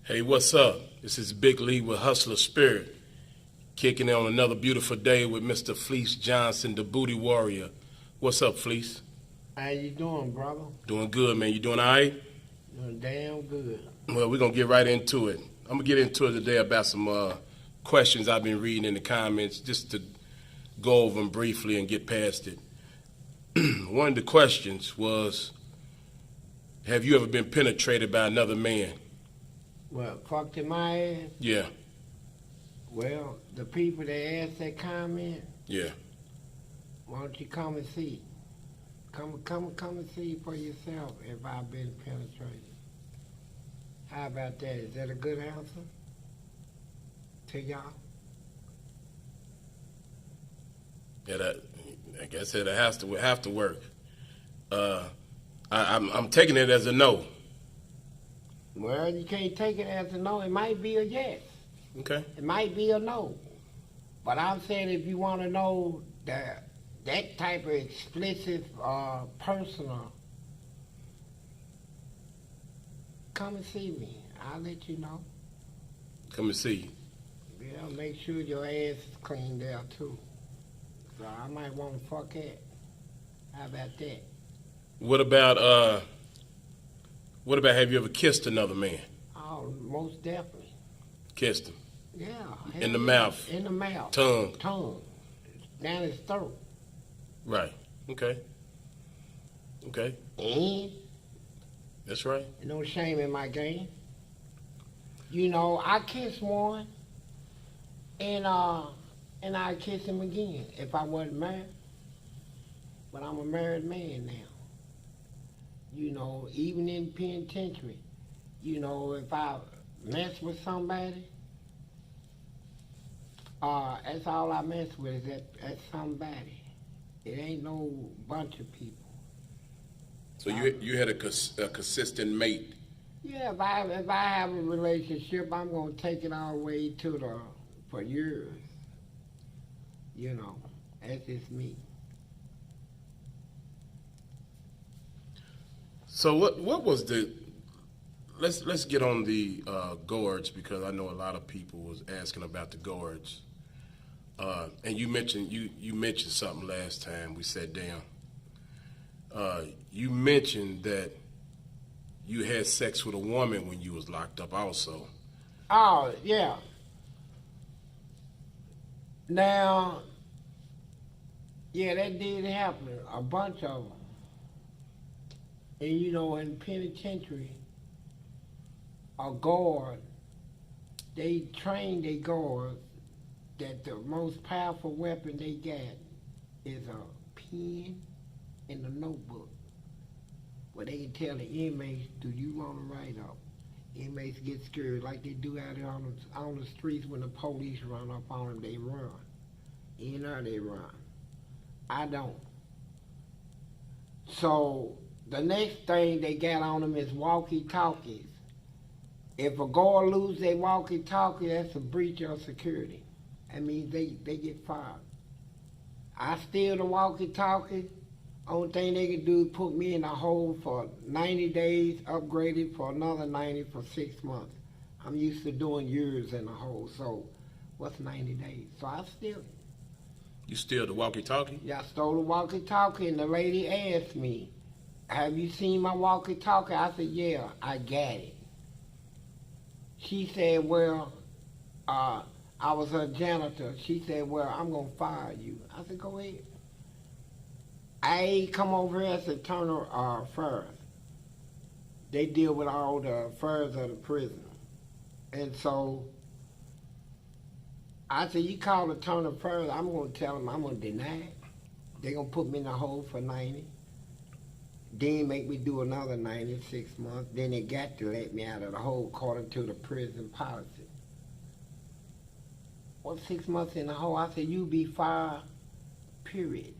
Hey, what's up? This is Big Lee with Hustler Spirit, kicking it on another beautiful day with Mr. Fleece Johnson, the Booty Warrior. What's up, Fleece? How you doing, brother? Doing good, man. You doing all right? Doing damn good. Well, we're going to get right into it. I'm going to get into it today about some questions I've been reading in the comments, just to go over them briefly and get past it. One of the questions was, have you ever been penetrated by another man? Well, fucked in my ass? Yeah, Well, the people that asked that comment, yeah. why don't you come and see? Come and see for yourself if I've been penetrated. How about that? Is that a good answer to y'all? Yeah, like I said, it have to work. I'm taking it as a no. Well, you can't take it as a no. It might be a yes. Okay. It might be a no. But I'm saying if you want to know that type of explicit, personal, come and see me. I'll let you know. Come and see. Yeah, make sure your ass is cleaned out too. So I might want to fuck it. How about that? What about have you ever kissed another man? Oh, most definitely. Kissed him. Yeah. In the mouth. In the mouth. Tongue. Down his throat. Right. Okay. And That's right. no shame in my game. You know, I kissed one, and I kiss him again if I wasn't married. But I'm a married man now. You know, even in penitentiary, you know, if I mess with somebody, that's all I mess with is that somebody. It ain't no bunch of people. So you had a consistent mate. Yeah, if I have a relationship, I'm gonna take it all the way for years. You know, that's just me. So what was the? Let's get on the gorge, because I know a lot of people was asking about the gorge. And you mentioned something last time we sat down. You mentioned that you had sex with a woman when you was locked up also. Oh, yeah. Now, yeah, that did happen. A bunch of them. And you know, in penitentiary, a guard, they train their guards that the most powerful weapon they got is a pen and a notebook, where they can tell the inmates, do you want to write up? Inmates get scared like they do out there on the streets when the police run up on them, they run. You know they run. I don't. So the next thing they got on them is walkie-talkies. If a guard lose their walkie-talkie, that's a breach of security. That means they get fired. I steal the walkie-talkie. Only thing they can do is put me in a hole for 90 days, upgraded for another 90 for 6 months. I'm used to doing years in a hole, so what's 90 days? So I steal it. You steal the walkie-talkie? Yeah, I stole the walkie-talkie, and the lady asked me, have you seen my walkie-talkie? I said, yeah, I got it. She said, well, I was her janitor. She said, well, I'm going to fire you. I said, go ahead. I come over here as a Turner Furs. They deal with all the furs of the prison. And so I said, you call the Turner Furs, I'm going to tell them I'm going to deny it. They're going to put me in the hole for 90. Then make me do another 96 months. Then they got to let me out of the hole according to the prison policy. Well, 6 months in the hole, I said, you be fired, period.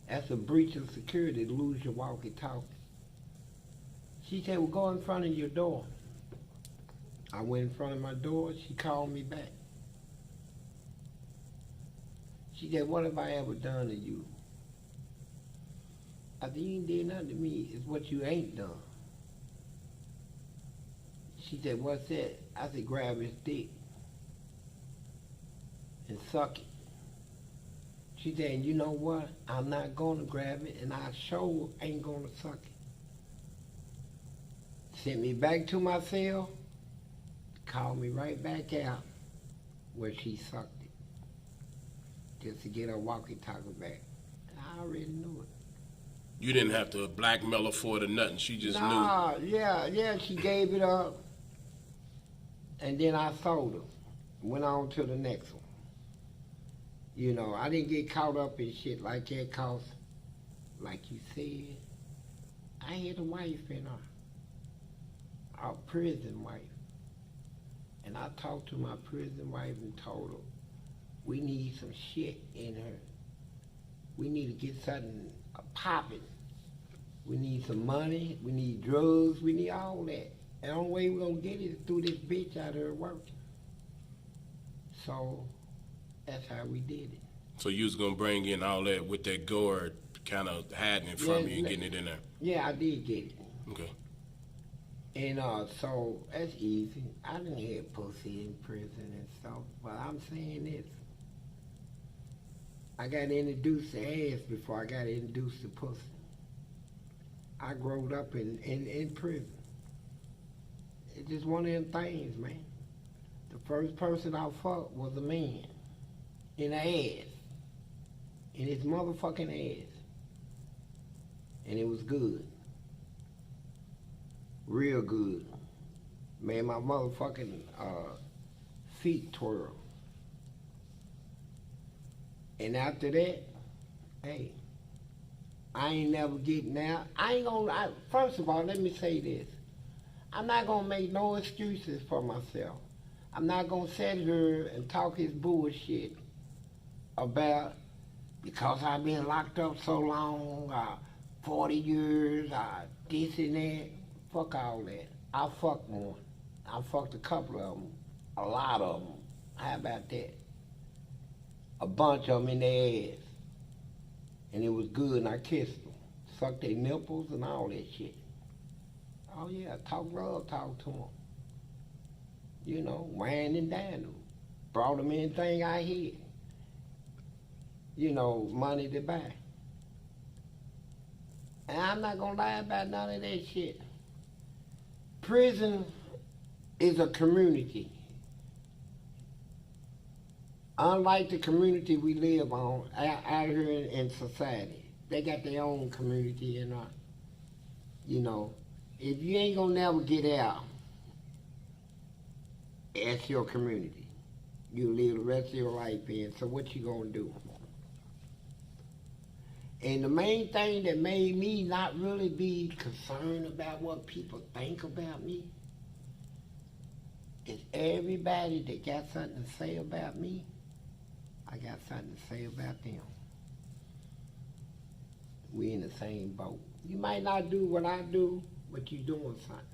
That's a breach of security to lose your walkie-talkie. She said, well, go in front of your door. I went in front of my door. She called me back. She said, what have I ever done to you? I said, you ain't did nothing to me. It's what you ain't done. She said, what's that? I said, grab his dick and suck it. She said, you know what? I'm not going to grab it, and I sure ain't going to suck it. Sent me back to my cell, called me right back out where she sucked it, just to get her walkie-talkie back. I already knew it. You didn't have to blackmail her for it or nothing. She just knew. Yeah, she gave it up, and then I sold her. Went on to the next one. You know, I didn't get caught up in shit like that, cause, like you said, I had a wife in her, a prison wife. And I talked to my prison wife and told her, we need some shit in her. We need to get something popping. We need some money, we need drugs, we need all that. And the only way we're gonna get it is through this bitch out there working. So, that's how we did it. So you was gonna bring in all that with that guard kind of hiding it from you and getting it in there? Yeah, I did get it. Okay. And so that's easy. I didn't have pussy in prison and stuff, but I'm saying this. I got introduced to ass before I got introduced to pussy. I growed up in prison. It's just one of them things, man. The first person I fucked was a man in the ass. In his motherfucking ass. And it was good. Real good. Man, my motherfucking feet twirl. And after that, hey, I ain't never getting out. First of all, let me say this. I'm not gonna make no excuses for myself. I'm not gonna sit here and talk his bullshit about because I've been locked up so long, 40 years, this and that. Fuck all that. I fucked one. I fucked a couple of them. A lot of them. How about that? A bunch of them in their ass. And it was good, and I kissed them. Sucked their nipples and all that shit. Oh yeah, talk to them. You know, wine and dine them. Brought them anything I had. You know, money to buy. And I'm not gonna lie about none of that shit. Prison is a community. Unlike the community we live on out here in society. They got their own community and you know, if you ain't gonna never get out, that's your community. You live the rest of your life in, so what you gonna do? And the main thing that made me not really be concerned about what people think about me is everybody that got something to say about me, I got something to say about them. We in the same boat. You might not do what I do, but you doing something.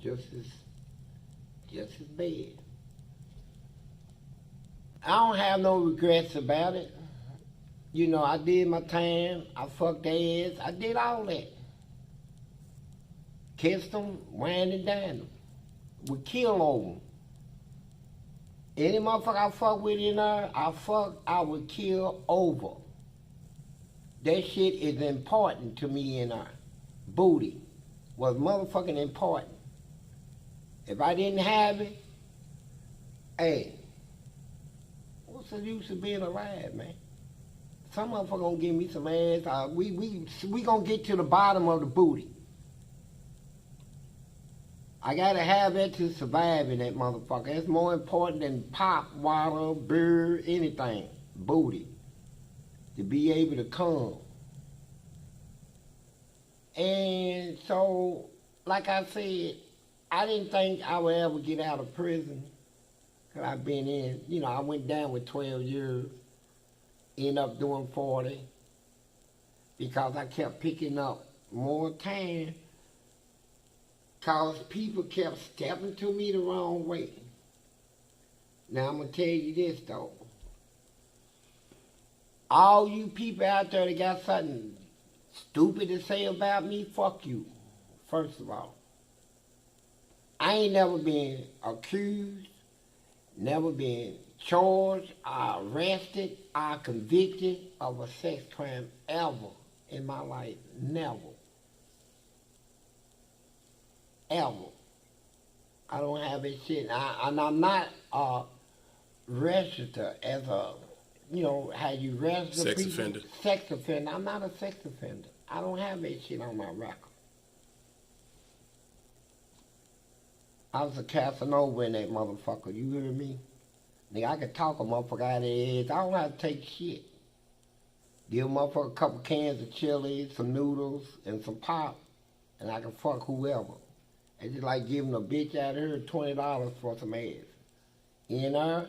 Just as bad. I don't have no regrets about it. You know, I did my time, I fucked their ass, I did all that. Kissed them, wine and dined them. We kill over them. Any motherfucker I fuck with in there, I would kill over. That shit is important to me in there. Booty was motherfucking important. If I didn't have it, hey, what's the use of being alive, man? Some motherfucker gonna give me some ass. We gonna get to the bottom of the booty. I gotta have that to survive in that motherfucker. That's more important than pop, water, beer, anything. Booty. To be able to come. And so, like I said, I didn't think I would ever get out of prison. Cause I've been in, you know, I went down with 12 years. Ended up doing 40 because I kept picking up more time because people kept stepping to me the wrong way. Now I'm going to tell you this though. All you people out there that got something stupid to say about me, fuck you, first of all. I ain't never been accused, never been charged, arrested, or convicted of a sex crime ever in my life. Never. Ever. I don't have that shit. And I'm not registered as a, how you register Sex people. offender. Sex offender. I'm not a sex offender. I don't have that shit on my record. I was a Casanova in that motherfucker. You hear me? Nigga, I could talk a motherfucker out of their heads. I don't have to take shit. Give a motherfucker a couple cans of chili, some noodles, and some pop, and I can fuck whoever. It's just like giving a bitch out here $20 for some ass. You know?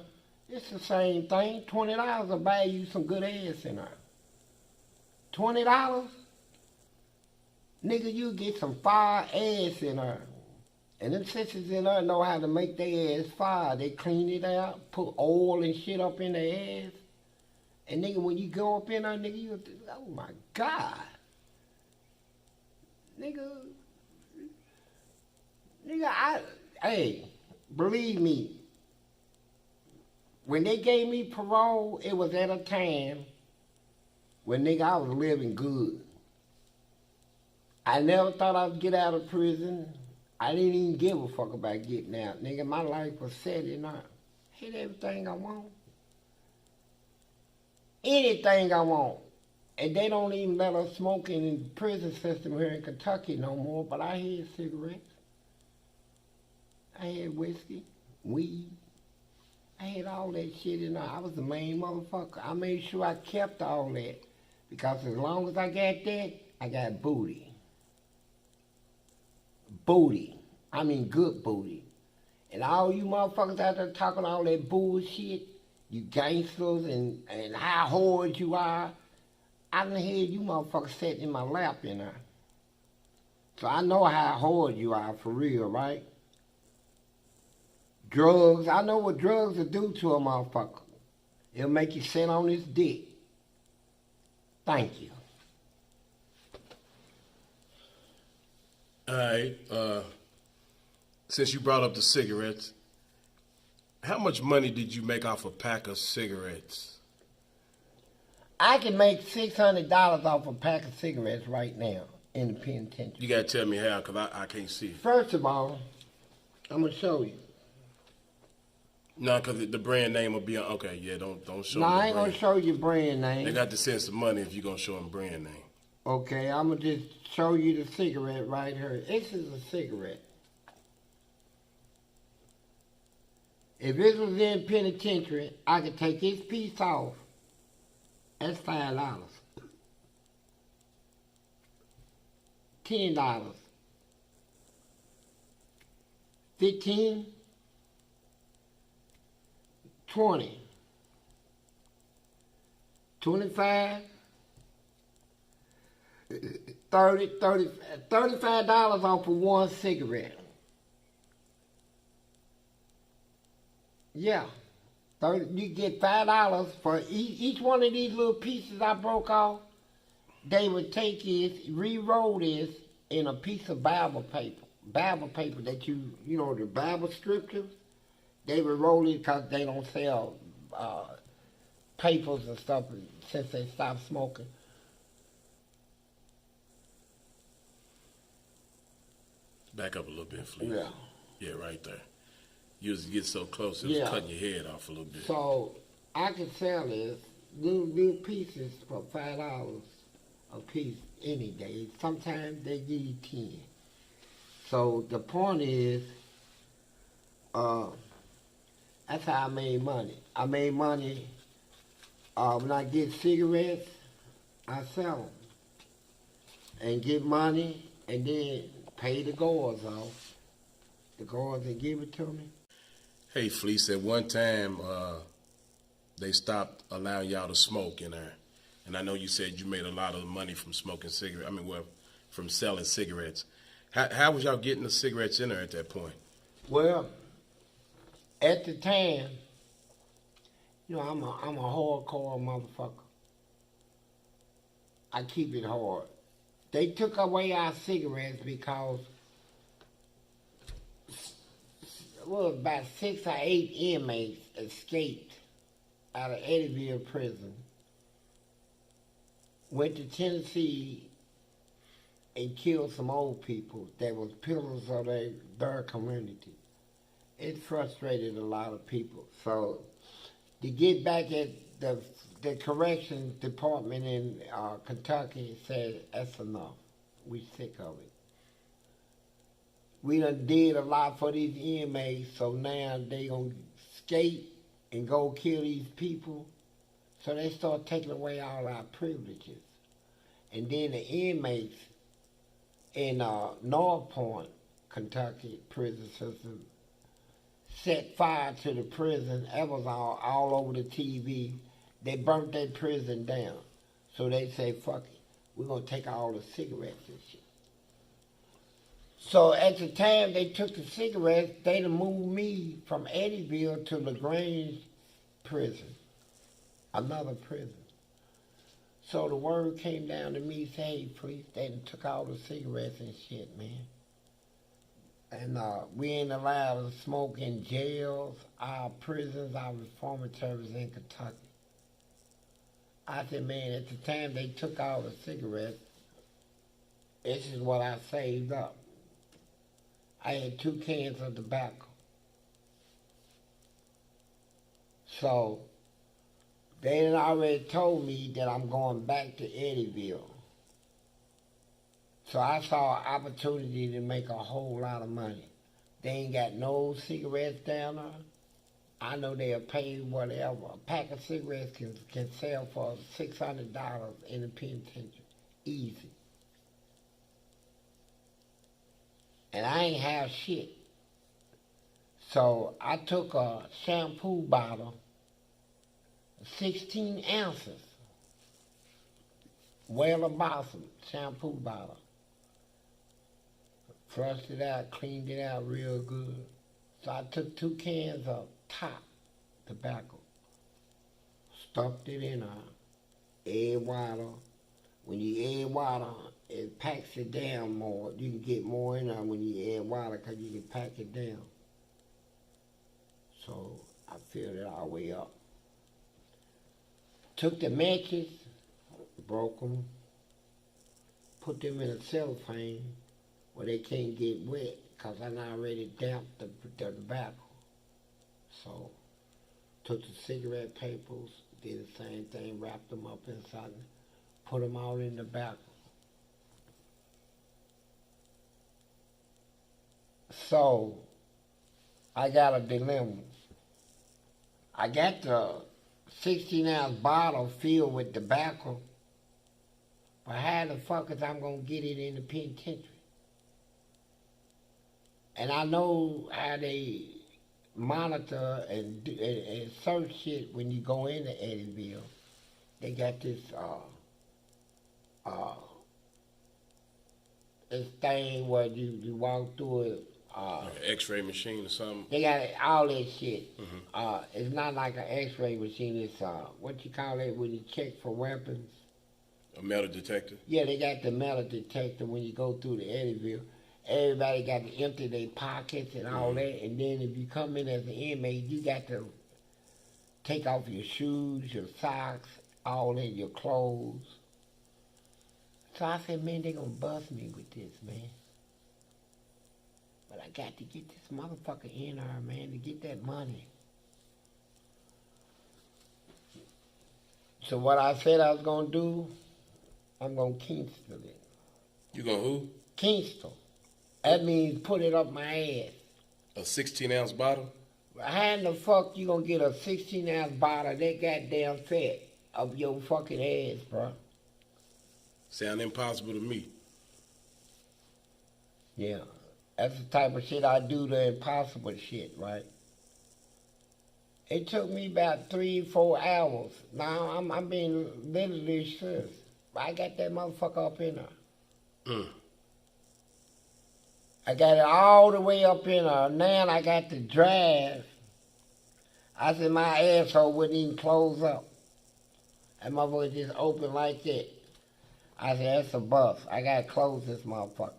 It's the same thing. $20 will buy you some good ass in her. $20? Nigga, you get some fire ass in her. And them sisters in there know how to make their ass fire. They clean it out, put oil and shit up in their ass. And nigga, when you go up in there, nigga, you think, oh my God. Nigga, hey, believe me, when they gave me parole, it was at a time when, nigga, I was living good. I never thought I'd get out of prison. I didn't even give a fuck about getting out. Nigga, my life was set in there. Hit everything I want. Anything I want. And they don't even let us smoke in the prison system here in Kentucky no more, but I had cigarettes. I had whiskey, weed. I had all that shit in there. I was the main motherfucker. I made sure I kept all that. Because as long as I got that, I got booty. Booty. I mean good booty. And all you motherfuckers out there talking all that bullshit, you gangsters and how hard you are, I done heard you motherfuckers sitting in my lap in there. So I know how hard you are for real, right? Drugs, I know what drugs will do to a motherfucker. It'll make you sit on his dick. Thank you. All right. Since you brought up the cigarettes, how much money did you make off a pack of cigarettes? I can make $600 off a pack of cigarettes right now in the penitentiary. You got to tell me how, because I can't see. First of all, I'm going to show you. No, because the brand name will be on. Okay, yeah, don't show them. No, I ain't going to show you brand name. They got to send some money if you're going to show them brand name. Okay, I'm going to just show you the cigarette right here. This is a cigarette. If this was in penitentiary, I could take this piece off. That's $5. $10. 15. 20. 25. $35 off of one cigarette. Yeah. You get $5 for each one of these little pieces I broke off. They would take this, re-roll this in a piece of Bible paper. Bible paper that the Bible scriptures. They would roll it because they don't sell papers and stuff since they stopped smoking. Back up a little bit, Fleece. Yeah. Yeah, right there. You was get so close, it was cutting your head off a little bit. So I can sell this little pieces for $5 a piece any day. Sometimes they give you 10. So the point is, that's how I made money. I made money when I get cigarettes, I sell them and get money and then pay the guards off. The guards that give it to me. Hey, Fleece, at one time, they stopped allowing y'all to smoke in there. And I know you said you made a lot of money from smoking cigarettes. From selling cigarettes. How was y'all getting the cigarettes in there at that point? Well, at the time, I'm a hardcore motherfucker. I keep it hard. They took away our cigarettes because was about 6 or 8 inmates escaped out of Eddyville prison, went to Tennessee and killed some old people that was pillars of their community. It frustrated a lot of people. So to get back at the corrections department in Kentucky said, that's enough. We sick of it. We done did a lot for these inmates, so now they gonna escape and go kill these people. So they start taking away all our privileges. And then the inmates in North Point, Kentucky prison system set fire to the prison. That was all over the TV. They burnt that prison down. So they say, fuck it, we're going to take all the cigarettes and shit. So at the time they took the cigarettes, they done moved me from Eddyville to LaGrange prison, another prison. So the word came down to me, say, hey, Fleece, they done took all the cigarettes and shit, man. And we ain't allowed to smoke in jails, our prisons, our reformatories in Kentucky. I said, man, at the time they took all the cigarettes, this is what I saved up. I had 2 cans of tobacco. So they had already told me that I'm going back to Eddyville. So I saw an opportunity to make a whole lot of money. They ain't got no cigarettes down there. I know they'll pay whatever. A pack of cigarettes can sell for $600 in the penitentiary. Easy. And I ain't have shit. So I took a shampoo bottle, 16 ounces, Whaler Blossom shampoo bottle. Flushed it out, cleaned it out real good. So I took 2 cans of top tobacco, stuffed it in add water. When you add water, it packs it down more. You can get more in there when you add water because you can pack it down. So I filled it all the way up. Took the matches, broke them, put them in a cellophane where they can't get wet because I already damped the tobacco. So took the cigarette papers, did the same thing, wrapped them up in something, put them all in the tobacco. So I got a dilemma. I got the 16-ounce bottle filled with tobacco, but how the fuck is I'm gonna get it in the penitentiary? And I know how they monitor and search shit when you go into Eddyville. They got this this thing where you walk through it. Like an X-ray machine or something. They got all that shit. Mm-hmm. It's not like an X-ray machine. It's what you call it when you check for weapons. A metal detector. Yeah, they got the metal detector when you go through the Eddyville. Everybody got to empty their pockets and all that. And then if you come in as an inmate, you got to take off your shoes, your socks, all that, your clothes. So I said, man, they gonna bust me with this, man. But I got to get this motherfucker in there, man, to get that money. So what I said I was gonna do, I'm gonna Kingston it. You gonna who? Kingston. That means put it up my ass. A 16-ounce bottle? How in the fuck you gonna get a 16-ounce bottle that goddamn fat up your fucking ass, bro? Sound impossible to me. Yeah. That's the type of shit I do, the impossible shit, right? It took me about 3-4 hours. Now, I'm being literally serious. I got that motherfucker up in there. I got it all the way up in there. Now I got to drive. I said my asshole wouldn't even close up. That motherfucker just open like that. I said, that's a bus. I got to close this motherfucker.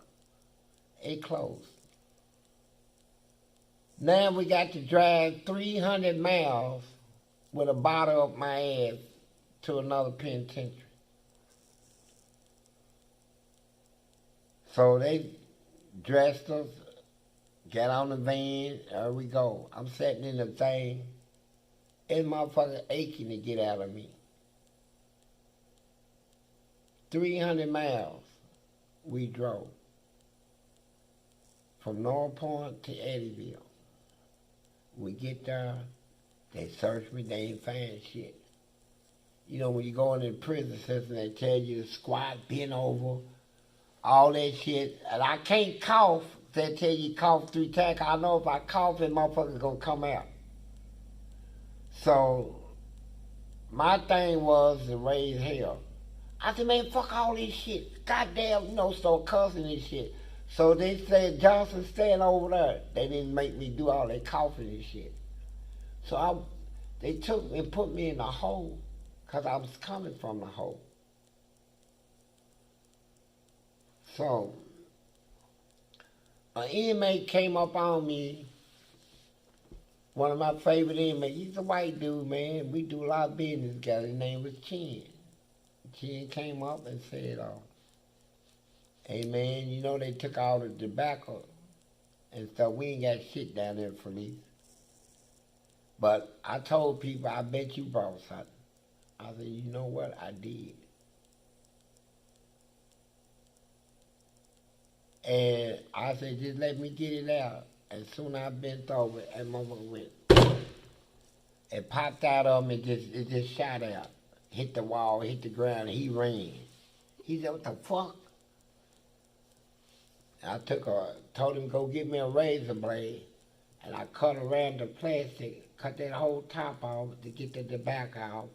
It closed. Now we got to drive 300 miles with a bottle up my ass to another penitentiary. So they dressed us, got on the van, there we go. I'm sitting in the thing. It's motherfucker aching to get out of me. 300 miles we drove from North Point to Eddyville. We get there, they search me, they ain't find shit. You know, when you go into the prison system, they tell you to squat, bend over, all that shit. And I can't cough. They tell you cough 3 times. I know if I cough, that motherfucker's gonna come out. So, my thing was to raise hell. I said, man, fuck all this shit. Goddamn, start cussing and shit. So they said, Johnson, stand over there. They didn't make me do all that coughing and shit. So they took me and put me in a hole, because I was coming from the hole. So, an inmate came up on me, one of my favorite inmates. He's a white dude, man. We do a lot of business together. His name was Chin. Chin came up and said, hey, man, they took all the tobacco and stuff. We ain't got shit down there for Fleece. But I told people, I bet you brought something. I said, you know what? I did. And I said, just let me get it out. As soon as I bent over, that motherfucker went. It popped out of him, it just shot out. Hit the wall, hit the ground, and he ran. He said, what the fuck? I told him go get me a razor blade, and I cut around the plastic, cut that whole top off to get the tobacco out.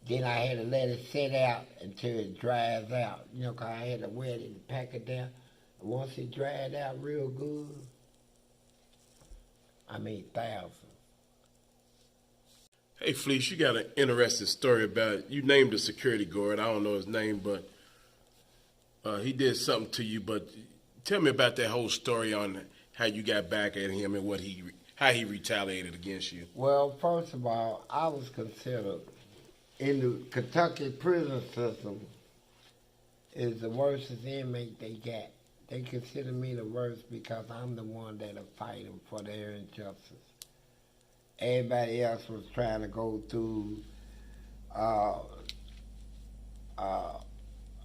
Then I had to let it sit out until it dries out, 'cause I had to wet it and pack it down. And once it dried out real good, I made thousands. Hey, Fleece, you got an interesting story about, you named a security guard. I don't know his name, but he did something to you. But tell me about that whole story on how you got back at him and how he retaliated against you. Well, first of all, I was considered, in the Kentucky prison system, is the worst inmate they got. They consider me the worst because I'm the one that'll fight them for their injustice. Everybody else was trying to go through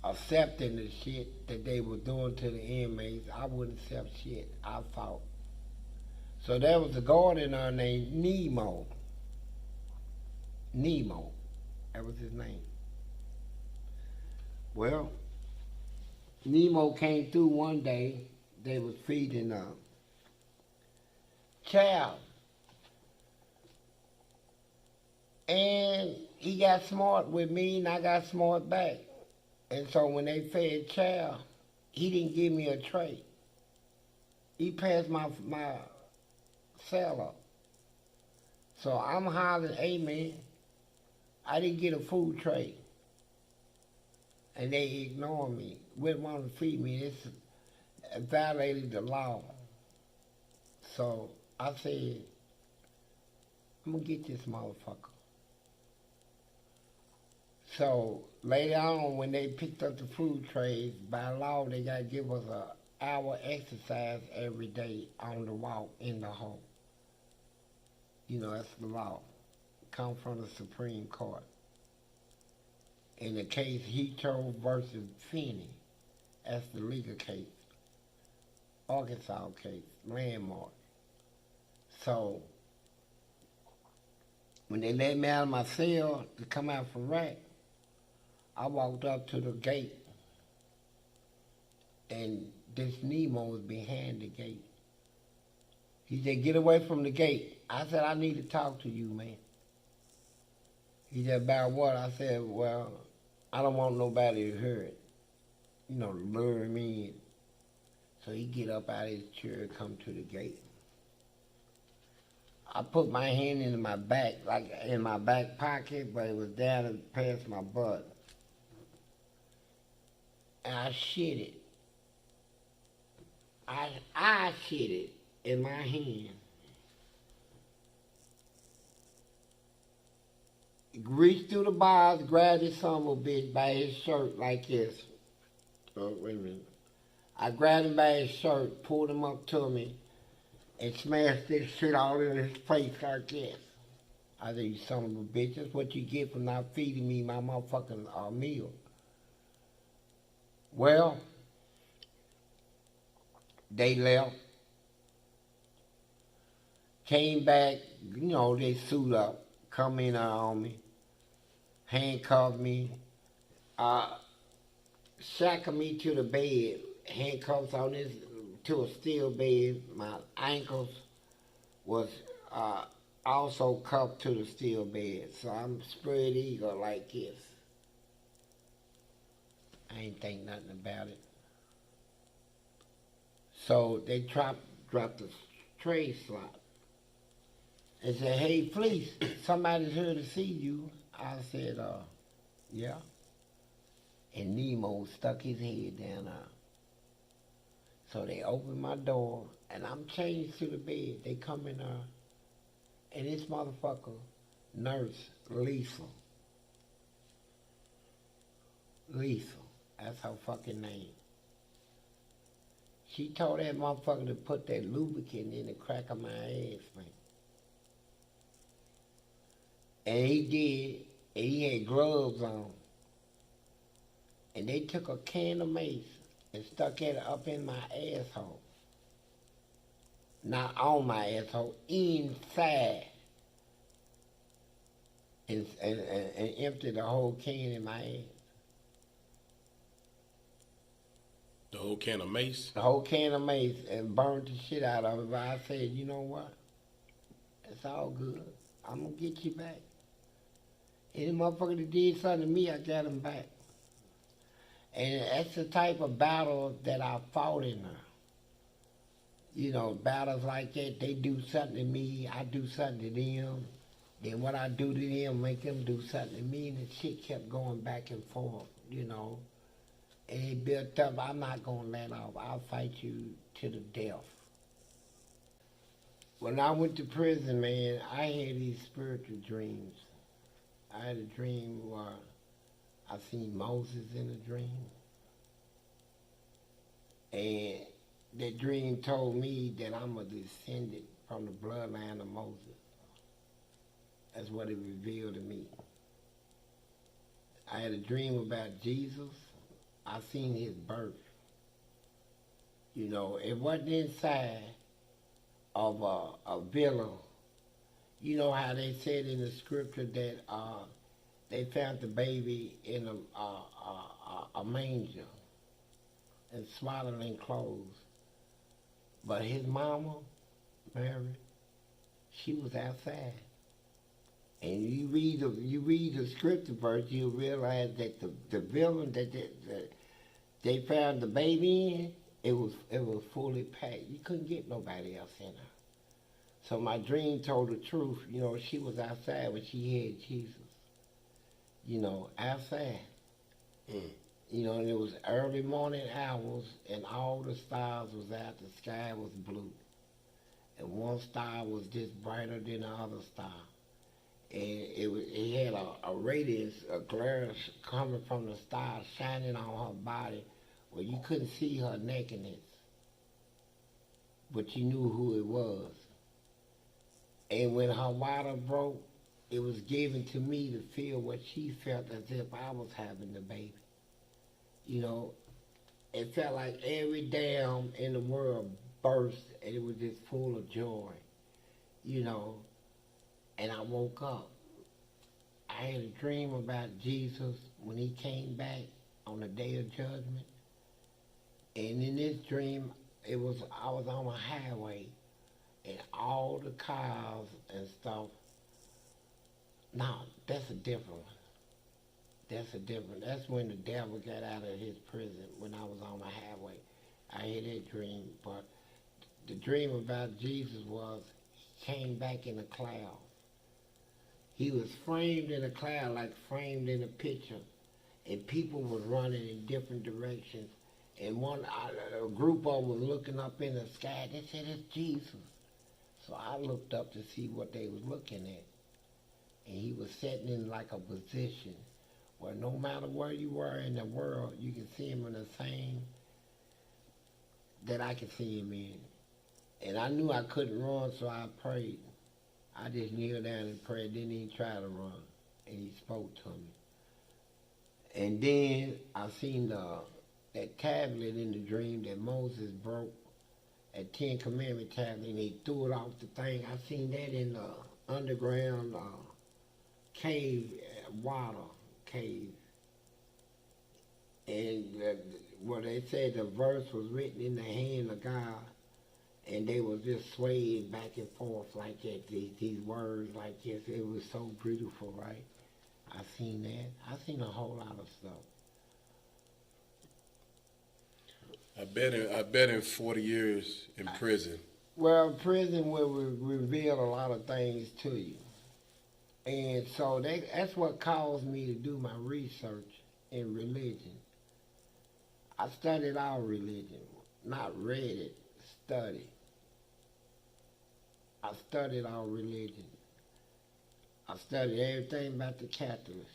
accepting the shit that they were doing to the inmates. I wouldn't accept shit. I fought. So there was a guard in there named Nemo. Nemo. That was his name. Well, Nemo came through one day. They was feeding a child. And he got smart with me, and I got smart back. And so when they fed chow, he didn't give me a tray. He passed my cell up. So I'm hollering, hey man, I didn't get a food tray. And they ignored me, wouldn't want to feed me. This violated the law. So I said, I'm gonna get this motherfucker. So later on, when they picked up the food trays, by law, they got to give us an hour exercise every day on the walk in the home. That's the law. Come from the Supreme Court. In the case Heathrow versus Finney, that's the legal case. Arkansas case, landmark. So when they let me out of my cell to come out from rack, I walked up to the gate, and this Nemo was behind the gate. He said, get away from the gate. I said, I need to talk to you, man. He said, about what? I said, well, I don't want nobody to hear it. Lure me in. So he get up out of his chair and come to the gate. I put my hand in my back, like in my back pocket, but it was down and past my butt. And I shit it. I shit it in my hand. reached through the bars, grabbed this son of a bitch by his shirt like this. Oh, wait a minute. I grabbed him by his shirt, pulled him up to me, and smashed this shit all in his face like this. I said, you son of a bitch, that's what you get for not feeding me my motherfucking meal. Well, they left. Came back, you know, they suit up, come in on me, handcuffed me, shackled me to the bed, handcuffs on this, to a steel bed. My ankles was also cuffed to the steel bed. So I'm spread eagle like this. I ain't think nothing about it. So they dropped the tray slot and said, hey, Fleece, somebody's here to see you. I said, yeah. And Nemo stuck his head down there. So they opened my door, and I'm changed to the bed. They come in there, and this motherfucker, nurse, Lisa, that's her fucking name. She told that motherfucker to put that lubricant in the crack of my ass, man. And he did, and he had gloves on. And they took a can of mace and stuck it up in my asshole. Not on my asshole, inside. And emptied the whole can in my ass. The whole can of mace? The whole can of mace, and burned the shit out of it. But I said, you know what? It's all good. I'm going to get you back. Any motherfucker that did something to me, I got him back. And that's the type of battle that I fought in there. You know, battles like that, they do something to me, I do something to them. Then what I do to them, make them do something to me, and the shit kept going back and forth, you know. And it built up, I'm not going to let off. I'll fight you to the death. When I went to prison, man, I had these spiritual dreams. I had a dream where I seen Moses in a dream. And that dream told me that I'm a descendant from the bloodline of Moses. That's what it revealed to me. I had a dream about Jesus. I seen his birth. You know, it wasn't inside of a villa. You know how they said in the scripture that they found the baby in a manger and swaddling clothes. But his mama, Mary, she was outside. And you read the scripture verse, you realize that the building that they found the baby in, it was fully packed. You couldn't get nobody else in there. So my dream told the truth. You know, she was outside when she had Jesus. You know, outside. You know, and it was early morning hours, and all the stars was out. The sky was blue. And one star was just brighter than the other star. And it had a radiance, a glare coming from the star shining on her body where you couldn't see her nakedness. But you knew who it was. And when her water broke, it was given to me to feel what she felt as if I was having the baby. You know, it felt like every dam in the world burst and it was just full of joy. You know, and I woke up. I had a dream about Jesus when he came back on the day of judgment. And in this dream, I was on a highway, and all the cars and stuff. No, that's a different one. That's when the devil got out of his prison, when I was on the highway. I had that dream, but the dream about Jesus was he came back in a cloud. He was framed in a cloud, like framed in a picture, and people was running in different directions. And a group of them was looking up in the sky. They said, it's Jesus. So I looked up to see what they was looking at. and he was sitting in like a position where no matter where you were in the world, you can see him in the same that I could see him in. And I knew I couldn't run, so I prayed. I just kneeled down and prayed, didn't even try to run. And he spoke to me. And then I seen that tablet in the dream that Moses broke, that Ten Commandment tablet, and he threw it off the thing. I seen that in the underground cave, water cave. And where they said the verse was written in the hand of God, and they was just swaying back and forth like that, these words like this. It was so beautiful, right? I seen that. I seen a whole lot of stuff. I bet in 40 years in prison. Well, prison will reveal a lot of things to you. And so that's what caused me to do my research in religion. I studied all religion, not read it, studied. I studied all religion. I studied everything about the Catholics.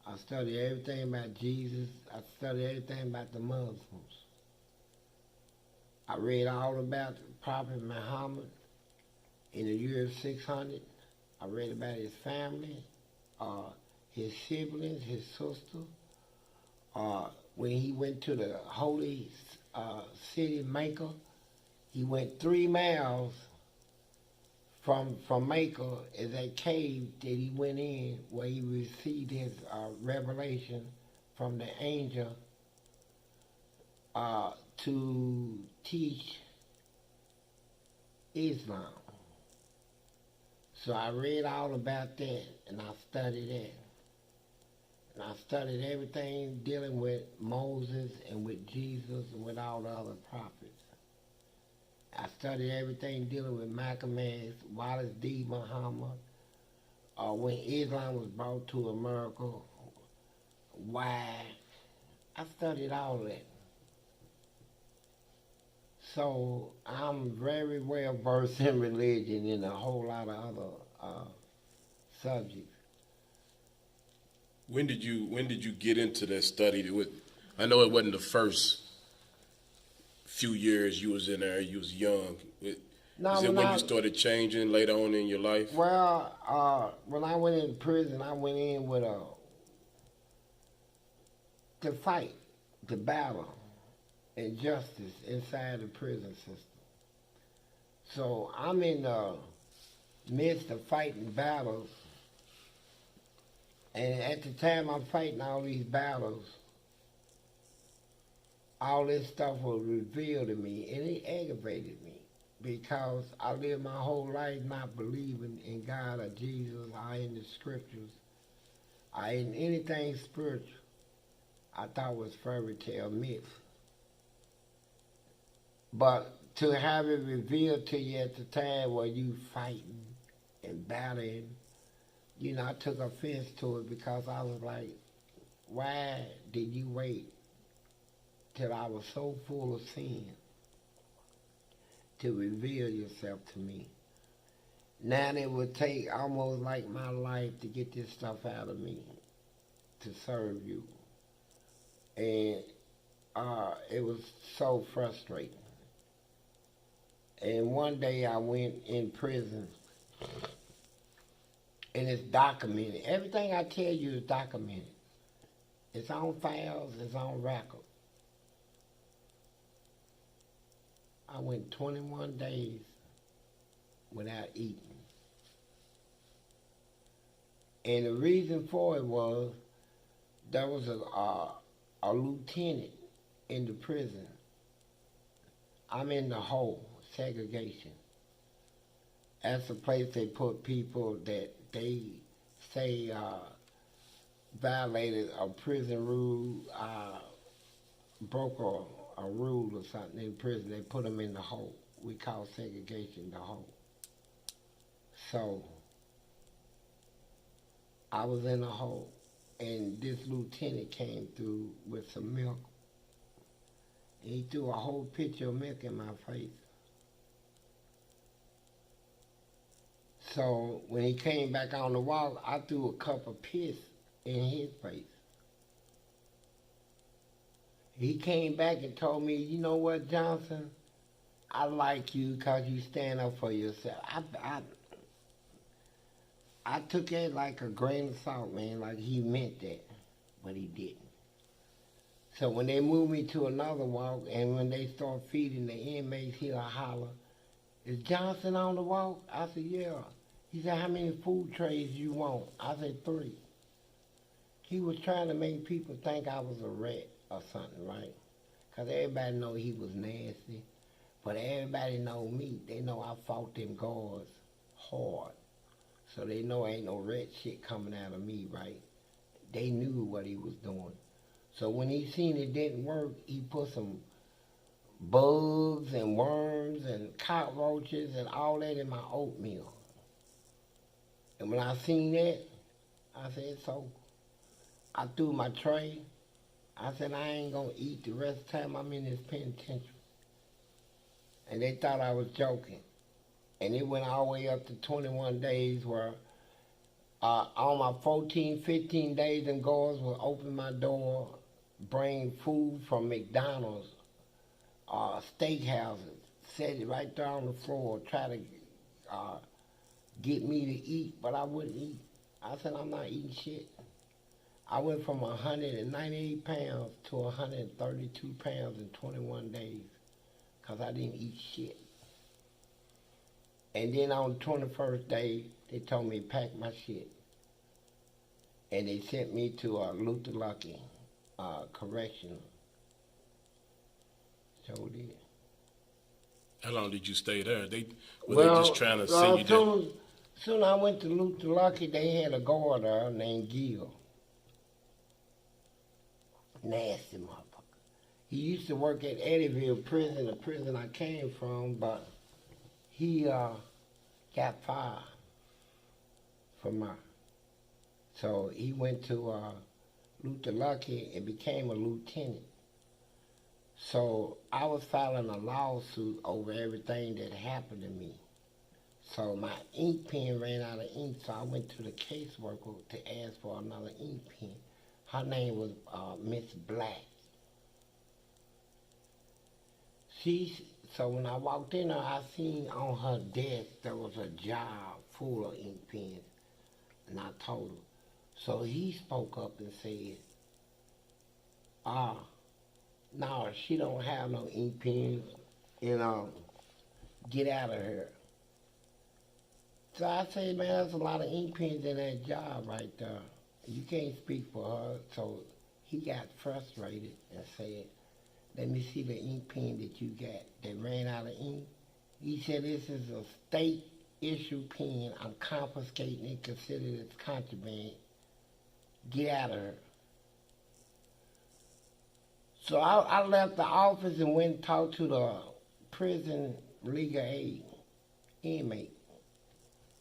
I studied everything about Jesus. I studied everything about the Muslims. I read all about the Prophet Muhammad in the year 600. I read about his family, his siblings, his sister. When he went to the holy city Mecca, he went 3 miles from Mecca is a cave that he went in where he received his revelation from the angel to teach Islam. So I read all about that and I studied that. And I studied everything dealing with Moses and with Jesus and with all the other prophets. I studied everything dealing with Malcolm X, Wallace D. Muhammad, when Islam was brought to America, why. I studied all that. So I'm very well versed in religion and a whole lot of other subjects. When did you get into that study? I know it wasn't the first few years you was in there. You was young. Is it when you started changing later on in your life? Well, when I went into prison, I went in with to fight, to battle injustice inside the prison system. So I'm in the midst of fighting battles, and at the time I'm fighting all these battles, all this stuff was revealed to me, and it aggravated me because I lived my whole life not believing in God or Jesus or in the scriptures or in anything spiritual. I thought was fairy tale myth. But to have it revealed to you at the time where you fighting and battling, I took offense to it because I was like, why did you wait till I was so full of sin to reveal yourself to me? Now it would take almost like my life to get this stuff out of me to serve you. And it was so frustrating. And one day I went in prison, and it's documented. Everything I tell you is documented. It's on files, it's on record. I went 21 days without eating. And the reason for it was there was a lieutenant in the prison. I'm in the hole, segregation. That's a place they put people that they say violated a prison rule, broke a rule or something in prison. They put them in the hole. We call segregation the hole. So I was in the hole, and this lieutenant came through with some milk. And he threw a whole pitcher of milk in my face. So when he came back on the walk, I threw a cup of piss in his face. He came back and told me, you know what, Johnson? I like you because you stand up for yourself. I took it like a grain of salt, man, like he meant that, but he didn't. So when they moved me to another walk, and when they start feeding the inmates, he'll holler, is Johnson on the walk? I said, yeah. He said, how many food trays you want? I said, 3. He was trying to make people think I was a rat or something, right? Because everybody know he was nasty. But everybody know me. They know I fought them guards hard. So they know ain't no rat shit coming out of me, right? They knew what he was doing. So when he seen it didn't work, he put some bugs and worms and cockroaches and all that in my oatmeal. And when I seen that, I said, so I threw my tray. I said, I ain't gonna eat the rest of the time I'm in this penitentiary. And they thought I was joking. And it went all the way up to 21 days where on my 14, 15 days, them guards would open my door, bring food from McDonald's, steakhouses, set it right there on the floor, try to get me to eat, but I wouldn't eat. I said, I'm not eating shit. I went from 198 pounds to 132 pounds in 21 days because I didn't eat shit. And then on the 21st day, they told me to pack my shit. And they sent me to Luther Lucky Correctional. So did. How long did you stay there? Were they just trying to send you there? Soon I went to Luther Lucky, they had a guard there named Gil. Nasty motherfucker. He used to work at Eddyville prison, the prison I came from, but he got fired from my. So he went to Luther Lucky and became a lieutenant. So I was filing a lawsuit over everything that happened to me. So my ink pen ran out of ink, so I went to the caseworker to ask for another ink pen. Her name was Miss Black. So when I walked in there, I seen on her desk there was a jar full of ink pens, and I told her. So he spoke up and said, no, she don't have no ink pens, get out of here. So I said, man, there's a lot of ink pens in that jar right there. You can't speak for her. So he got frustrated and said, let me see the ink pen that you got that ran out of ink. He said, this is a state issue pen. I'm confiscating it, consider it as contraband. Get out of her. So I left the office and went and talked to the prison legal aid inmate.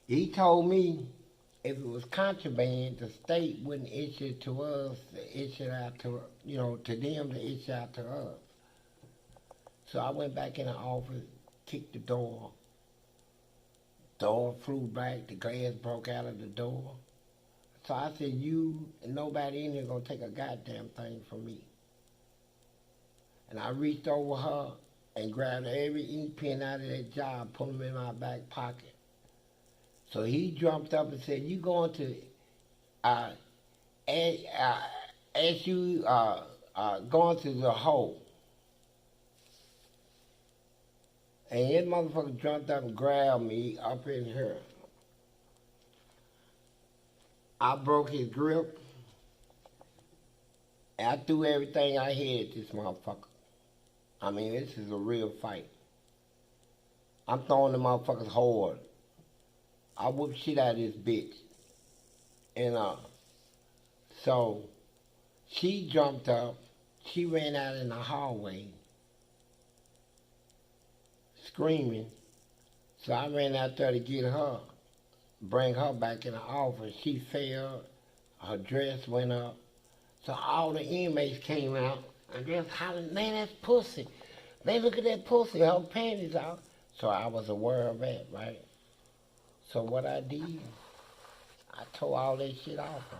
He told me if it was contraband, the state wouldn't issue it to us, issue it out to, to them to issue out to us. So I went back in the office, kicked the door. Door flew back, the glass broke out of the door. So I said, you and nobody in here gonna take a goddamn thing from me. And I reached over her and grabbed every ink pen out of that jar, put them in my back pocket. So he jumped up and said, you going to ask you going to the hole. And this motherfucker jumped up and grabbed me up in here. I broke his grip, and I threw everything I had at this motherfucker. I mean, this is a real fight. I'm throwing the motherfuckers hard. I whooped shit out of this bitch. And so she jumped up, she ran out in the hallway, screaming. So I ran out there to get her, bring her back in the office. She fell, her dress went up. So all the inmates came out and they was hollering, man, that's pussy. Man, look at that pussy, her panties out. So I was aware of that, right? So what I did, I tore all that shit off of her.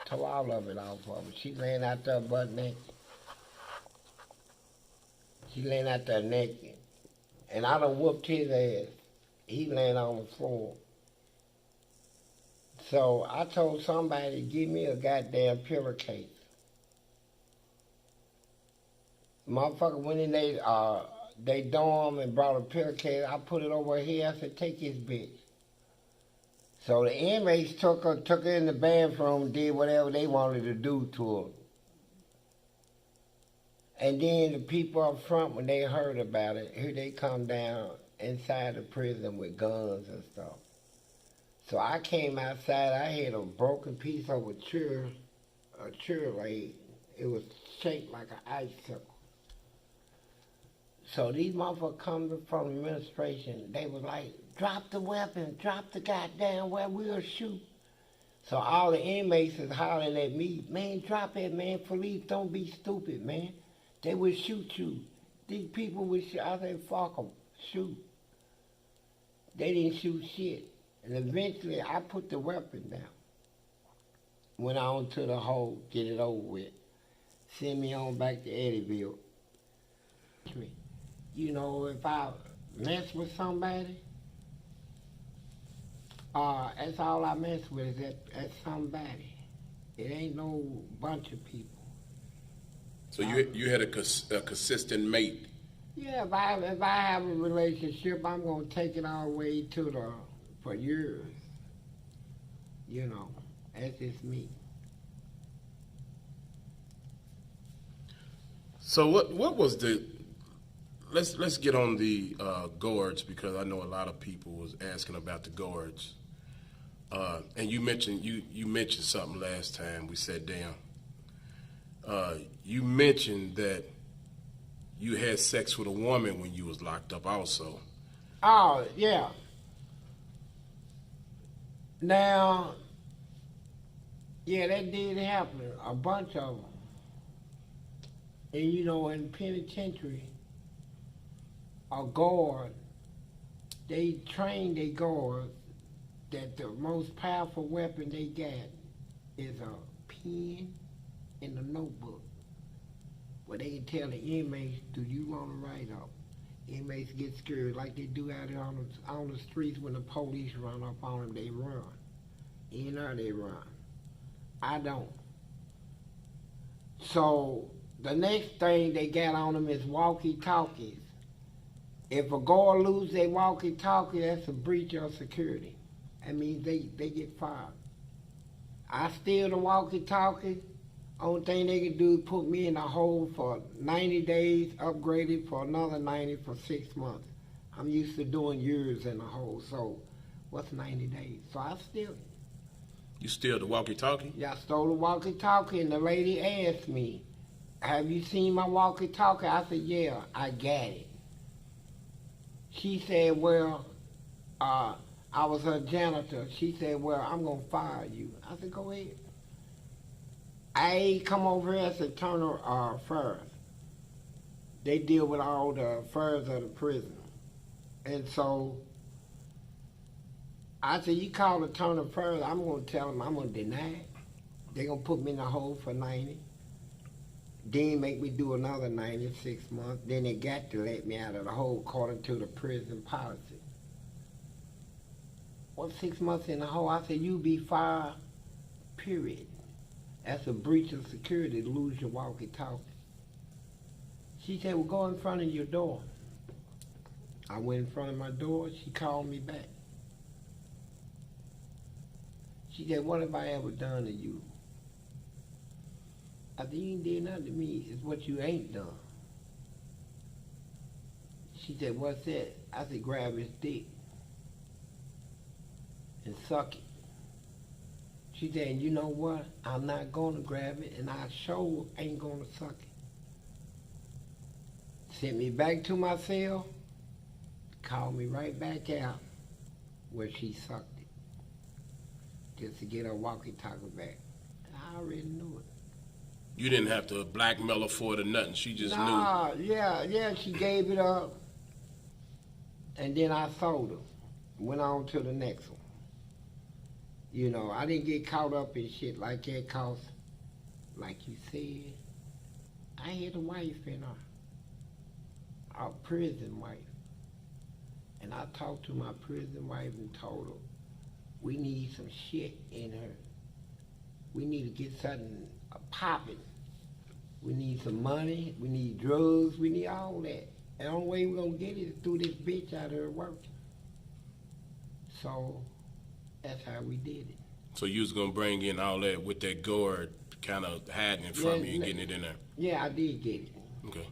Tore all of it off of her. She laying out there butt naked. She laying out there naked. And I done whooped his ass. He laying on the floor. So I told somebody to give me a goddamn pillowcase. Motherfucker went in they dorm and brought a pillowcase. I put it over here. I said, take this bitch. So the inmates took her in the bathroom, did whatever they wanted to do to her. And then the people up front, when they heard about it, here they come down inside the prison with guns and stuff. So I came outside. I had a broken piece of a chair leg. It was shaped like an icicle. So these motherfuckers coming from the administration, they was like, drop the weapon, drop the goddamn weapon, we'll shoot. So all the inmates is hollering at me, man, drop it, man, Fleece, don't be stupid, man. They would shoot you. These people would shoot. I said, fuck them, shoot. They didn't shoot shit. And eventually I put the weapon down. Went on to the hole, get it over with. Send me on back to Eddyville. You know, if I mess with somebody, that's all I mess with is that somebody. It ain't no bunch of people. So you had a consistent mate. Yeah, if I have a relationship, I'm gonna take it all the way for years. You know, that's just me. So what was the? Let's get on the gorge, because I know a lot of people was asking about the gorge. And you mentioned something last time we sat down. You mentioned that you had sex with a woman when you was locked up also. Oh, yeah. Now, yeah, that did happen. A bunch of them. And you know, in penitentiary, a guard, they train their guards that the most powerful weapon they got is a pen and a notebook, where they can tell the inmates, do you want to write up? Inmates get scared like they do out there on the streets. When the police run up on them, they run. In there they run. I don't. So the next thing they got on them is walkie-talkies. If a guard loses their walkie-talkie, that's a breach of security. That means they get fired. I steal the walkie-talkie. Only thing they can do is put me in a hole for 90 days, upgraded for another 90 for 6 months. I'm used to doing years in a hole, so what's 90 days? So I steal it. You steal the walkie-talkie? Yeah, I stole the walkie-talkie, and the lady asked me, have you seen my walkie-talkie? I said, yeah, I got it. She said, well, I was her janitor. She said, well, I'm going to fire you. I said, go ahead. I come over here as a Turner Furs. They deal with all the furs of the prison. And so I said, you call the Turner Furs, I'm going to tell them I'm going to deny it. They're going to put me in a hole for 90. Then make me do another 96 months. Then they got to let me out of the hole according to the prison policy. Well, 6 months in the hole, I said, you be fired, period. That's a breach of security to lose your walkie-talkie. She said, well, go in front of your door. I went in front of my door. She called me back. She said, what have I ever done to you? I said, you ain't did nothing to me. It's what you ain't done. She said, what's that? I said, grab his dick and suck it. She said, you know what? I'm not going to grab it, and I sure ain't going to suck it. Sent me back to my cell, called me right back out where she sucked it, just to get her walkie-talkie back. And I already knew it. You didn't have to blackmail her for it or nothing. She just knew. Yeah, she gave it up, and then I sold her. Went on to the next one. You know, I didn't get caught up in shit like that cause, like you said, I had a wife in our prison wife. And I talked to my prison wife and told her, we need some shit in her. We need to get something popping. We need some money, we need drugs, we need all that. And the only way we're gonna get it is through this bitch out here working. So that's how we did it. So you was gonna bring in all that with that gourd kind of hiding it from you and getting it in there? Yeah, I did get it. Okay.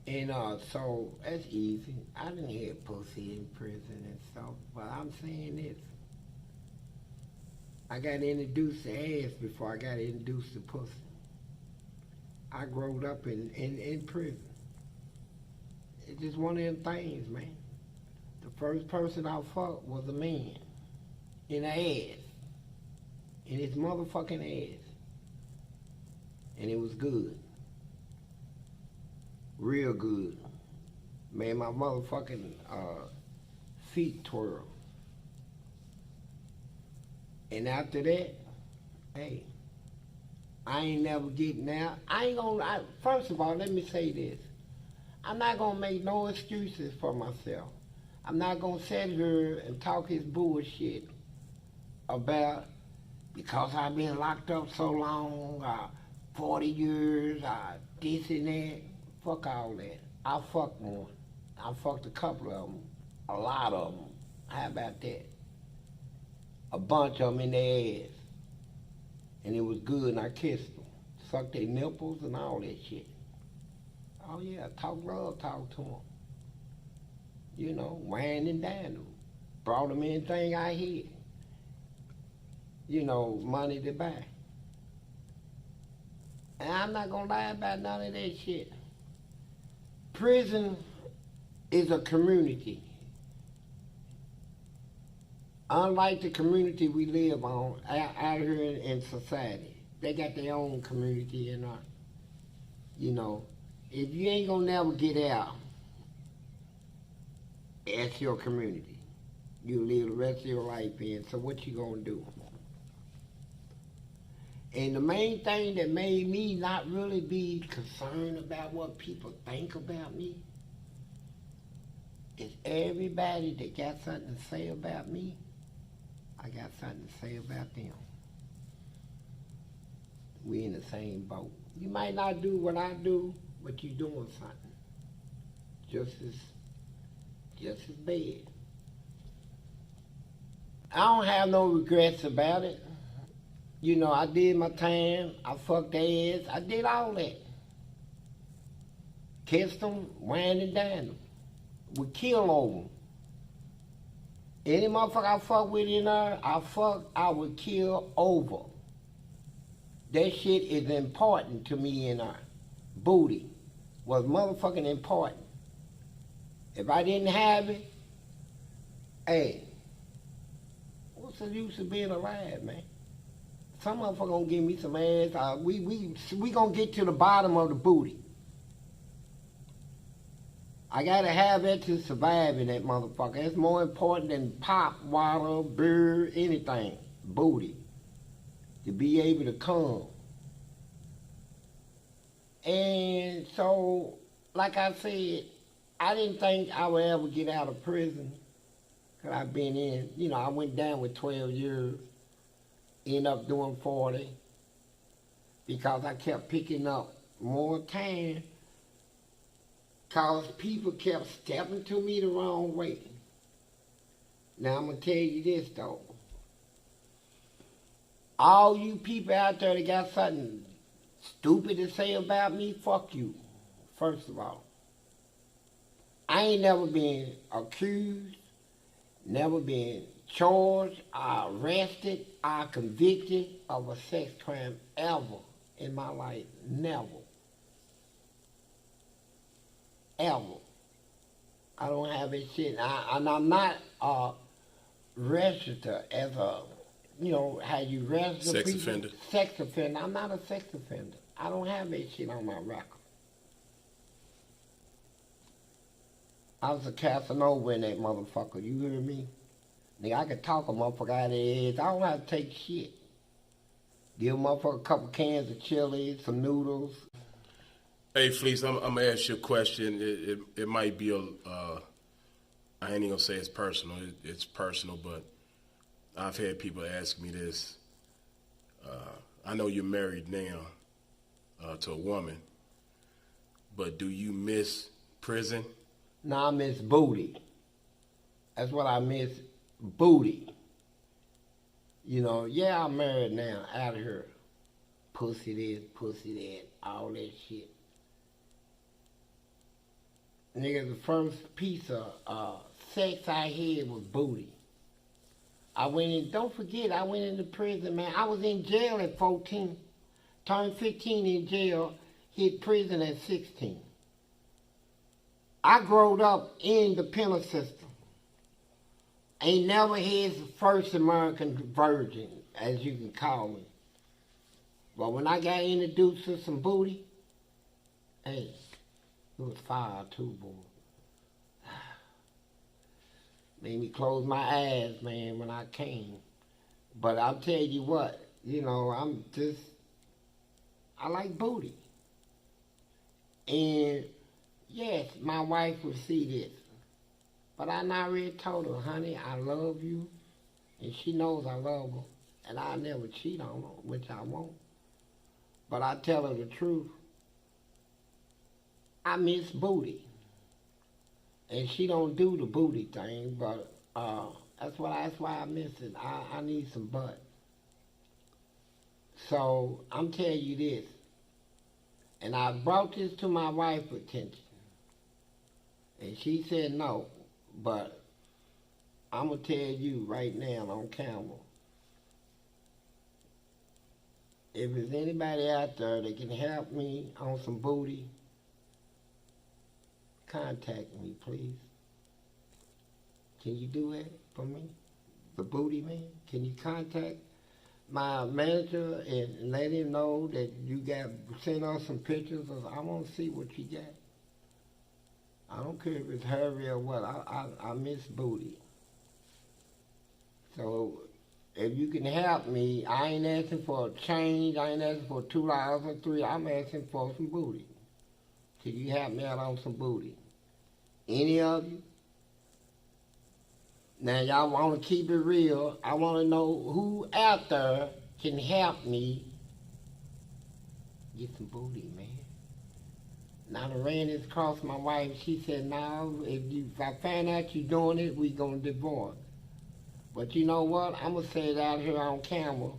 And so that's easy. I didn't have pussy in prison and stuff, but I'm saying this. I got introduced to ass before I got introduced to pussy. I growed up in prison. It's just one of them things, man. The first person I fucked was a man in the ass. In his motherfucking ass. And it was good. Real good. Made my motherfucking feet twirl. And after that, hey, I ain't never getting out. First of all, let me say this. I'm not going to make no excuses for myself. I'm not going to sit here and talk his bullshit about because I've been locked up so long, 40 years, this and that. Fuck all that. I fucked one. I fucked a couple of them. A lot of them. How about that? A bunch of them in their ass. And it was good, and I kissed them. Sucked their nipples and all that shit. Oh yeah, talk to them. You know, wine and dine them. Brought them anything I had. You know, money to buy. And I'm not gonna lie about none of that shit. Prison is a community. Unlike the community we live on out here in society, they got their own community and you know, if you ain't gonna never get out, that's your community. You live the rest of your life in, so what you gonna do? And the main thing that made me not really be concerned about what people think about me is everybody that got something to say about me, I got something to say about them. We in the same boat. You might not do what I do, but you doing something just as bad. I don't have no regrets about it. You know, I did my time. I fucked their ass. I did all that. Kissed them, whined and dined them. We kill over them. Any motherfucker I fuck with in there, I would kill over. That shit is important to me in there. Booty was motherfucking important. If I didn't have it, hey, what's the use of being alive, man? Some motherfucker gonna give me some ass. We gonna get to the bottom of the booty. I gotta have it to survive in that motherfucker. It's more important than pop, water, beer, anything. Booty. To be able to come. And so, like I said, I didn't think I would ever get out of prison. Cause I've been in, you know, I went down with 12 years. Ended up doing 40. Because I kept picking up more time. Cause people kept stepping to me the wrong way. Now I'm gonna tell you this though. All you people out there that got something stupid to say about me, fuck you, first of all. I ain't never been accused, never been charged, or arrested, or convicted of a sex crime ever in my life. Never. Ever. I don't have that shit. And I'm not registered as a, you know, how you register sex people. Offender. Sex offender. I'm not a sex offender. I don't have that shit on my record. I was a Casanova in that motherfucker. You hear me? Nigga, I could talk a motherfucker out of their heads. I don't have to take shit. Give a motherfucker a couple cans of chili, some noodles. Hey, Fleece, I'm gonna ask you a question. It might be I ain't even gonna say it's personal. It's personal, but I've had people ask me this. I know you're married now to a woman, but do you miss prison? Nah, I miss booty. That's what I miss, booty. You know, yeah, I'm married now, out of here. Pussy this, pussy that, all that shit. Nigga, the first piece of sex I had was booty. I went in, don't forget, I went into prison, man. I was in jail at 14, turned 15 in jail, hit prison at 16. I growed up in the penal system. Ain't never had the first American virgin, as you can call me. But when I got introduced to some booty, hey, it was fire too, boy. Made me close my eyes, man, when I came. But I'll tell you what, you know, I like booty. And yes, my wife will see this. But I already told her, honey, I love you. And she knows I love her. And I'll never cheat on her, which I won't. But I tell her the truth. I miss booty. And she don't do the booty thing, but that's why I miss it. I need some butt. So I'm telling you this. And I brought this to my wife's attention. And she said no. But I'm going to tell you right now on camera, if there's anybody out there that can help me on some booty, contact me, please. Can you do that for me? The booty man? Can you contact my manager and let him know that you send us some pictures? I want to see what you got. I don't care if it's hairy or what. I miss booty. So if you can help me, I ain't asking for a change. I ain't asking for $2 or $3. I'm asking for some booty. Can you help me out on some booty? Any of you? Now y'all want to keep it real. I want to know who out there can help me get some booty, man. Now I ran this across my wife. She said, "No, if I find out you doing it, we gonna divorce." But you know what? I'm gonna say it out here on camera.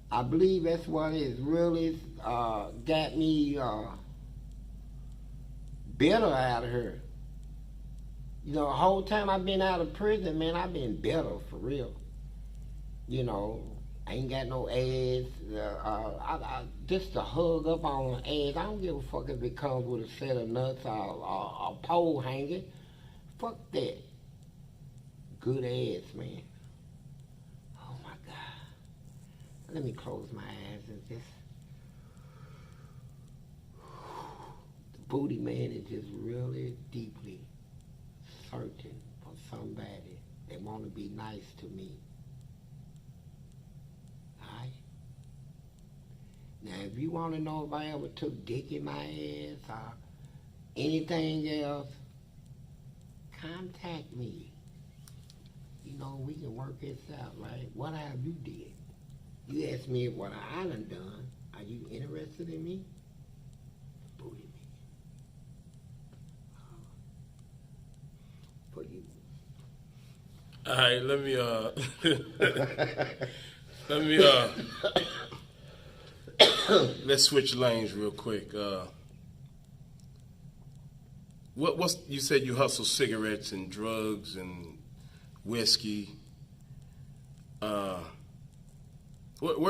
I believe that's what has really got me bitter out of here. You know, the whole time I've been out of prison, man, I've been bitter for real. You know. I ain't got no ass. Just to hug up on an ass. I don't give a fuck if it comes with a set of nuts or a pole hanging. Fuck that. Good ass, man. Oh my God. Let me close my eyes and just. The booty man is just really deeply searching for somebody that want to be nice to me. Now, if you want to know if I ever took dick in my ass or anything else, contact me. You know, we can work this out, right? What have you did? You asked me what I done done. Are you interested in me? Booty me. For you. All right, let me let's switch lanes real quick. What's you said you hustle cigarettes and drugs and whiskey. Where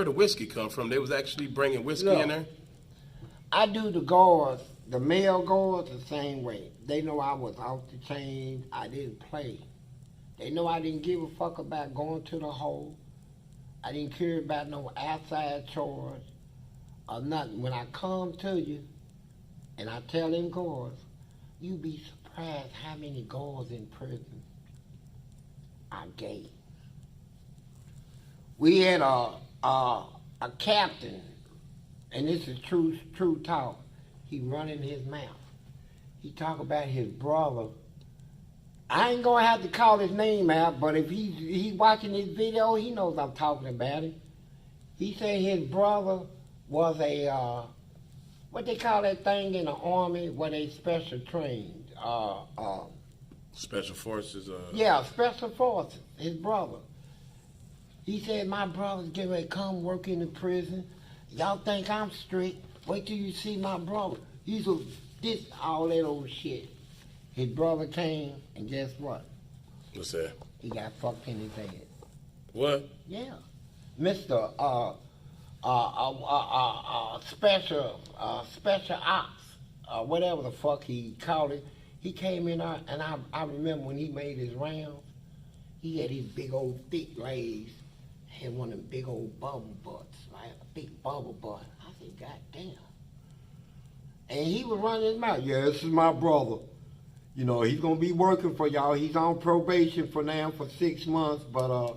the whiskey come from? They was actually bringing whiskey in there? I do the guards, the male guards the same way. They know I was off the chain. I didn't play. They know I didn't give a fuck about going to the hole. I didn't care about no outside chores or nothing. When I come to you And I tell them guards, you'd be surprised how many guards in prison are gay. We had a captain, and this is true talk. He running his mouth. He talk about his brother. I ain't gonna have to call his name out, but if he's watching this video, he knows I'm talking about him. He said his brother was a what they call that thing in the army where they special trained. Special forces. Yeah, special forces. His brother. He said my brother's getting ready to come work in the prison. Y'all think I'm strict? Wait till you see my brother. He's this all that old shit. His brother came, and guess what? What's that? He got fucked in his head. What? Yeah, Mister special ops, whatever the fuck he called it. He came in there, and I remember when he made his rounds, he had his big old thick legs, had one of them big old bubble butts, right? A big bubble butt. I said, God damn. And he was running his mouth. Yeah, this is my brother. You know, he's gonna be working for y'all. He's on probation for now for 6 months, but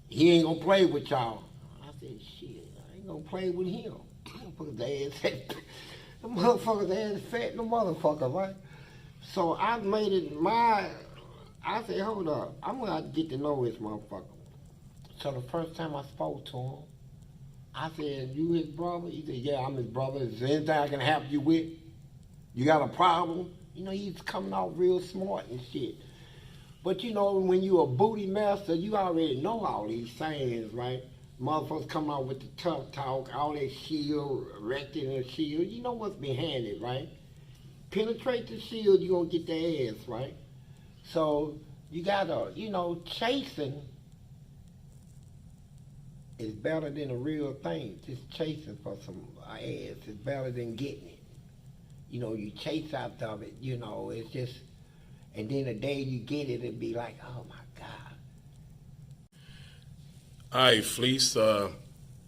he ain't gonna play with y'all. I said, shit, I ain't gonna play with him. The motherfucker's ass fat, the motherfucker, right? So I made it I said, hold up, I'm gonna have to get to know this motherfucker. So the first time I spoke to him, I said, you his brother? He said, yeah, I'm his brother. Is there anything I can help you with? You got a problem? You know, he's coming out real smart and shit. But you know, when you a booty master, you already know all these sayings, right? Motherfuckers come out with the tough talk, all that shield, erecting a shield. You know what's behind it, right? Penetrate the shield, you're gonna get their ass, right? So you gotta, you know, chasing is better than a real thing. Just chasing for some ass is better than getting it. You know, you chase after it, you know, it's just, and then the day you get it, it'd be like, oh my God. All right, Fleece.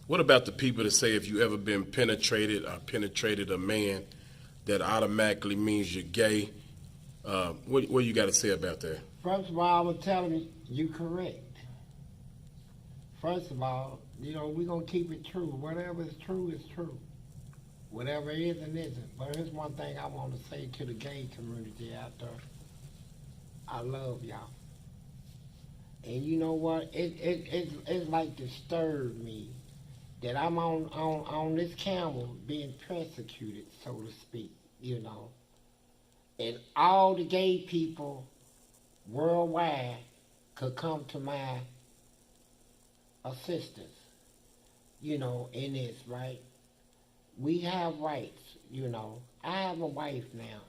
What about the people that say if you ever been penetrated or penetrated a man, that automatically means you're gay? What you got to say about that? First of all, I would tell them you correct. First of all, you know, we're going to keep it true. Whatever is true is true. Whatever is and isn't. But here's one thing I want to say to the gay community out there. I love y'all. And you know what? It's like disturbed me that I'm on this camel being persecuted, so to speak, you know. And all the gay people worldwide could come to my assistance, you know, in this, right? We have rights, you know. I have a wife now,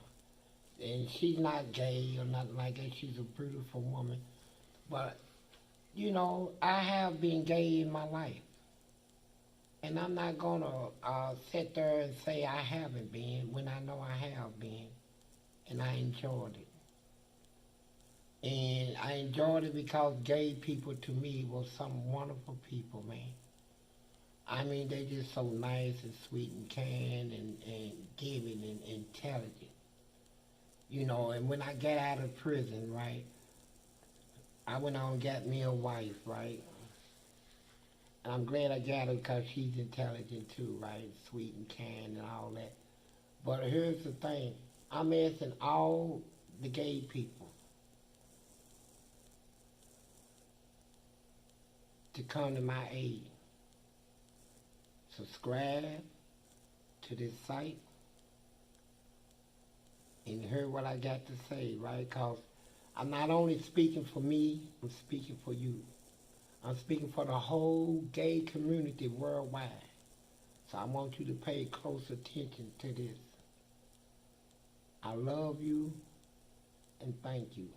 and she's not gay or nothing like that. She's a beautiful woman. But, you know, I have been gay in my life. And I'm not going to sit there and say I haven't been when I know I have been. And I enjoyed it. And I enjoyed it because gay people to me were some wonderful people, man. I mean, they just so nice and sweet and kind and giving and intelligent. You know, and when I got out of prison, right, I went on and got me a wife, right? And I'm glad I got her because she's intelligent too, right? Sweet and kind and all that. But here's the thing. I'm asking all the gay people to come to my aid. Subscribe to this site and hear what I got to say, right? Because I'm not only speaking for me, I'm speaking for you. I'm speaking for the whole gay community worldwide. So I want you to pay close attention to this. I love you and thank you.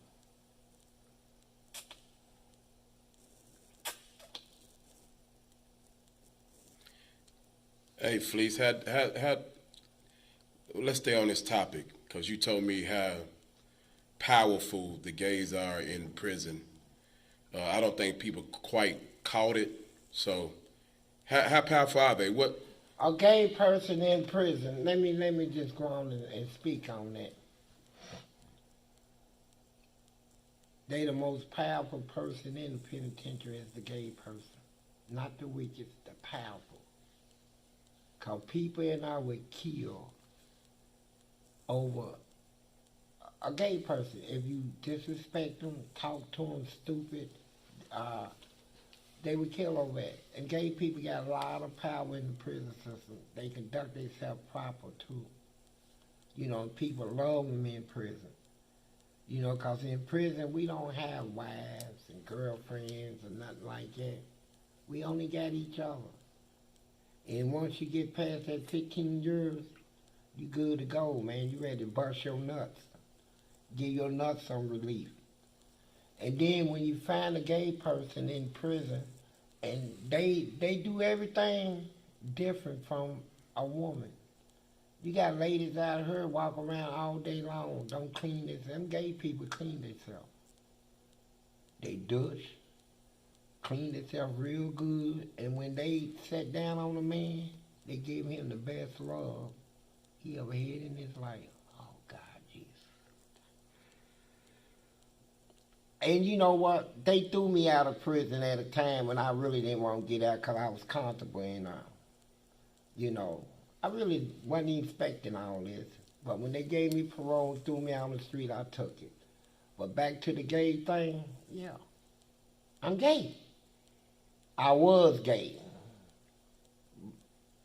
Hey, Fleece, let's stay on this topic because you told me how powerful the gays are in prison. I don't think people quite caught it. So, how powerful are they? A gay person in prison. Let me just go on and speak on that. They the most powerful person in the penitentiary is the gay person. Not the weakest, the powerful. Because people in there would kill over a gay person. If you disrespect them, talk to them stupid, they would kill over it. And gay people got a lot of power in the prison system. They conduct themselves proper too. You know, people love them in prison. You know, because in prison we don't have wives and girlfriends or nothing like that. We only got each other. And once you get past that 15 years, you good to go, man. You ready to bust your nuts. Give your nuts some relief. And then when you find a gay person in prison, and they do everything different from a woman. You got ladies out here walk around all day long, don't clean this. Them gay people clean themselves. They douche, clean themselves real good, and when they sit down on a man, they give him the best love he ever had in his life. Oh, God, Jesus. And you know what? They threw me out of prison at a time when I really didn't want to get out because I was comfortable in you know, I really wasn't expecting all this. But when they gave me parole and threw me out on the street, I took it. But back to the gay thing, yeah. I'm gay. I was gay.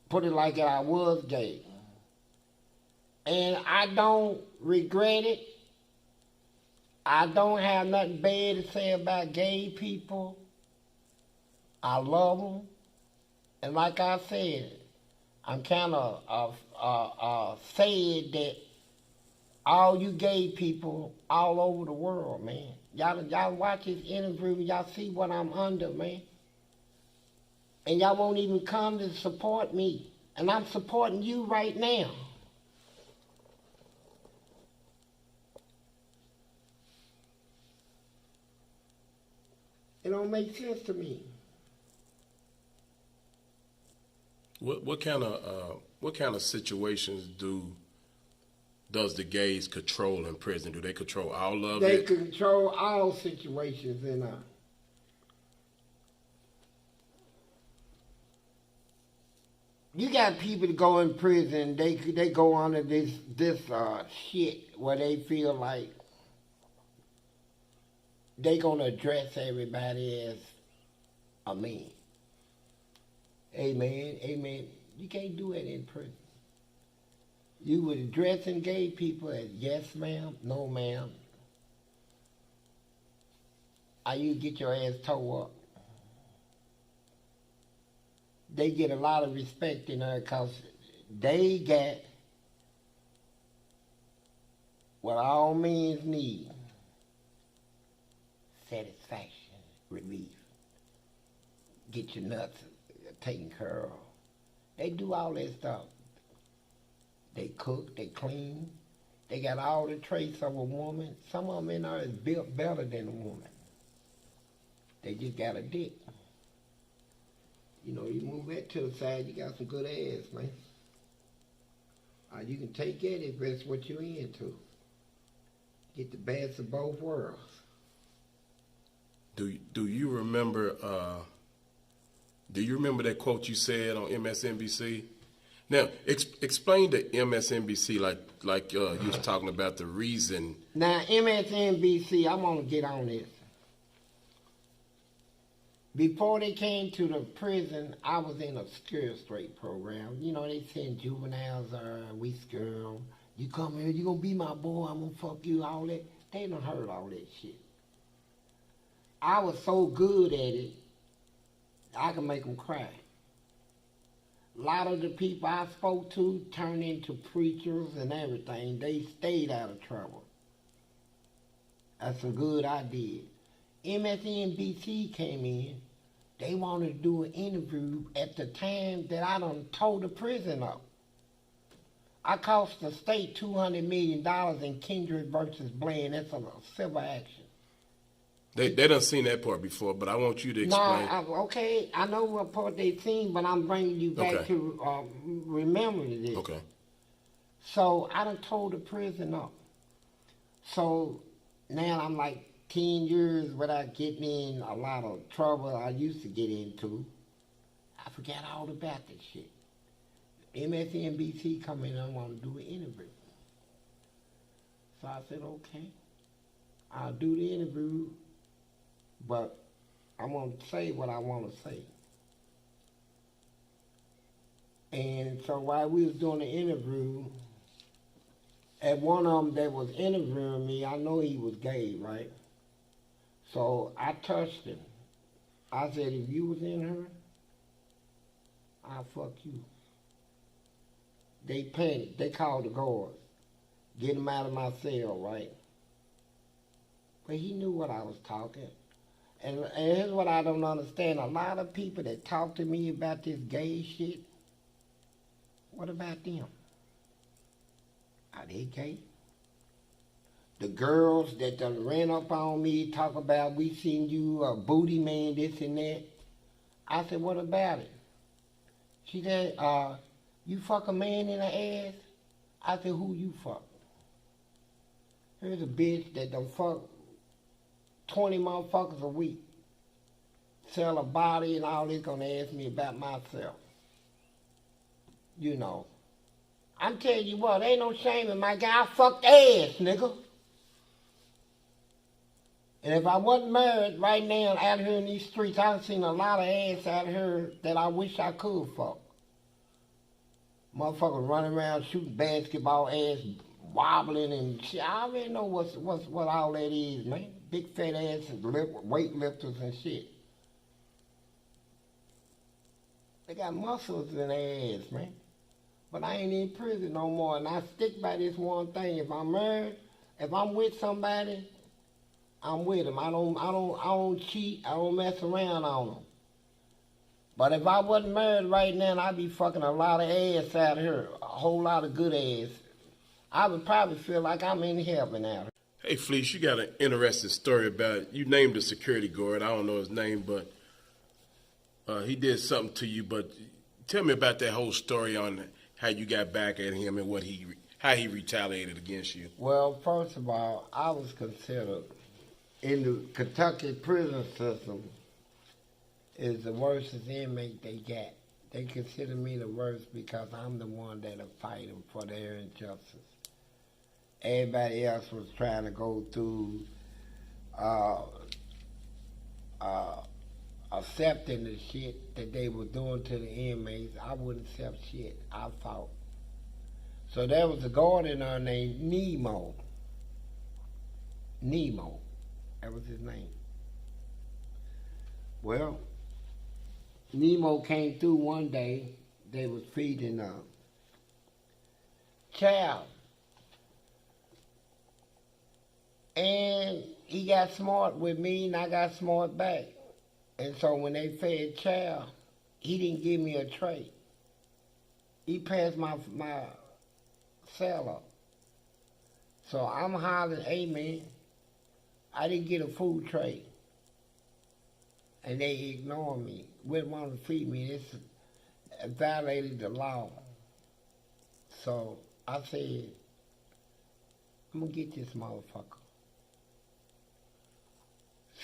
Put it like that, I was gay. And I don't regret it. I don't have nothing bad to say about gay people. I love them. And like I said, I'm kind of sad that all you gay people all over the world, man. Y'all watch this interview, y'all see what I'm under, man. And y'all won't even come to support me. And I'm supporting you right now. It don't make sense to me. What kind of situations does the gays control in prison? Do they control all of They it? control all situations in You got people that go in prison, they go under this shit where they feel like they gonna address everybody as a man. Amen, amen. You can't do it in prison. You would addressing gay people as yes ma'am, no ma'am. Or you get your ass towed up. They get a lot of respect in there because they got what all men need. Satisfaction, relief. Get your nuts taken care of. They do all that stuff. They cook, they clean. They got all the traits of a woman. Some of them in there is built better than a woman. They just got a dick. You know, you move that to the side, you got some good ass, man. You can take it if that's what you're into. Get the best of both worlds. Do you remember? Do you remember that quote you said on MSNBC? Now, explain to MSNBC like you was talking about the reason. Now, MSNBC, I'm gonna get on this. Before they came to the prison, I was in a scare straight program. You know, they send juveniles, we scare them. You come here, you gonna be my boy, I'm gonna fuck you, all that. They done heard all that shit. I was so good at it, I could make them cry. A lot of the people I spoke to turned into preachers and everything. They stayed out of trouble. That's some good I did. MSNBC came in. They wanted to do an interview at the time that I done tore the prison up. I cost the state $200 million in Kindred versus Bland. That's a civil action. They done seen that part before, but I want you to explain. Okay, I know what part they seen, but I'm bringing you back Okay. to remembering this. Okay. So I done told the prison up. So now I'm like 10 years without getting in a lot of trouble I used to get into. I forgot all about that shit. MSNBC come in and want to do an interview. So I said, okay, I'll do the interview, but I'm going to say what I want to say. And so while we was doing the interview, at one of them that was interviewing me, I know he was gay, right? So I touched him. I said, if you was in her, I'll fuck you. They panicked. They called the guards. Get him out of my cell, right? But he knew what I was talking. And here's what I don't understand. A lot of people that talk to me about this gay shit, what about them? Are they gay? The girls that done ran up on me, talk about, we seen you a booty man, this and that. I said, what about it? She said, you fuck a man in the ass? I said, who you fuck? Here's a bitch that done fuck 20 motherfuckers a week. Sell a body and all this, gonna ask me about myself. You know. I'm telling you what, ain't no shame in my guy. I fucked ass, nigga. And if I wasn't married right now out here in these streets, I've seen a lot of ass out here that I wish I could fuck. Motherfuckers running around shooting basketball, ass wobbling and shit. I already know what all that is, man. Big fat asses, weightlifters and shit. They got muscles in their ass, man. But I ain't in prison no more, and I stick by this one thing. If I'm married, if I'm with somebody, I'm with them. I don't cheat. I don't mess around on them. But if I wasn't married right now, I'd be fucking a lot of ass out here, a whole lot of good ass. I would probably feel like I'm in heaven out here. Hey, Fleece, you got an interesting story about, you named the security guard. I don't know his name, but he did something to you. But tell me about that whole story on how you got back at him and how he retaliated against you. Well, first of all, I was considered in the Kentucky prison system is the worst inmate they got. They consider me the worst because I'm the one that'll fight them for their injustice. Everybody else was trying to go through accepting the shit that they were doing to the inmates. I wouldn't accept shit. I fought. So there was a guard in there named Nemo. Nemo. That was his name. Well, Nemo came through one day. They was feeding a child. And he got smart with me and I got smart back. And so when they fed child, he didn't give me a tray. He passed my cell up. So I'm hollering, hey man, I didn't get a food tray. And they ignored me. Wouldn't want to feed me. This violated the law. So I said, I'm going to get this motherfucker.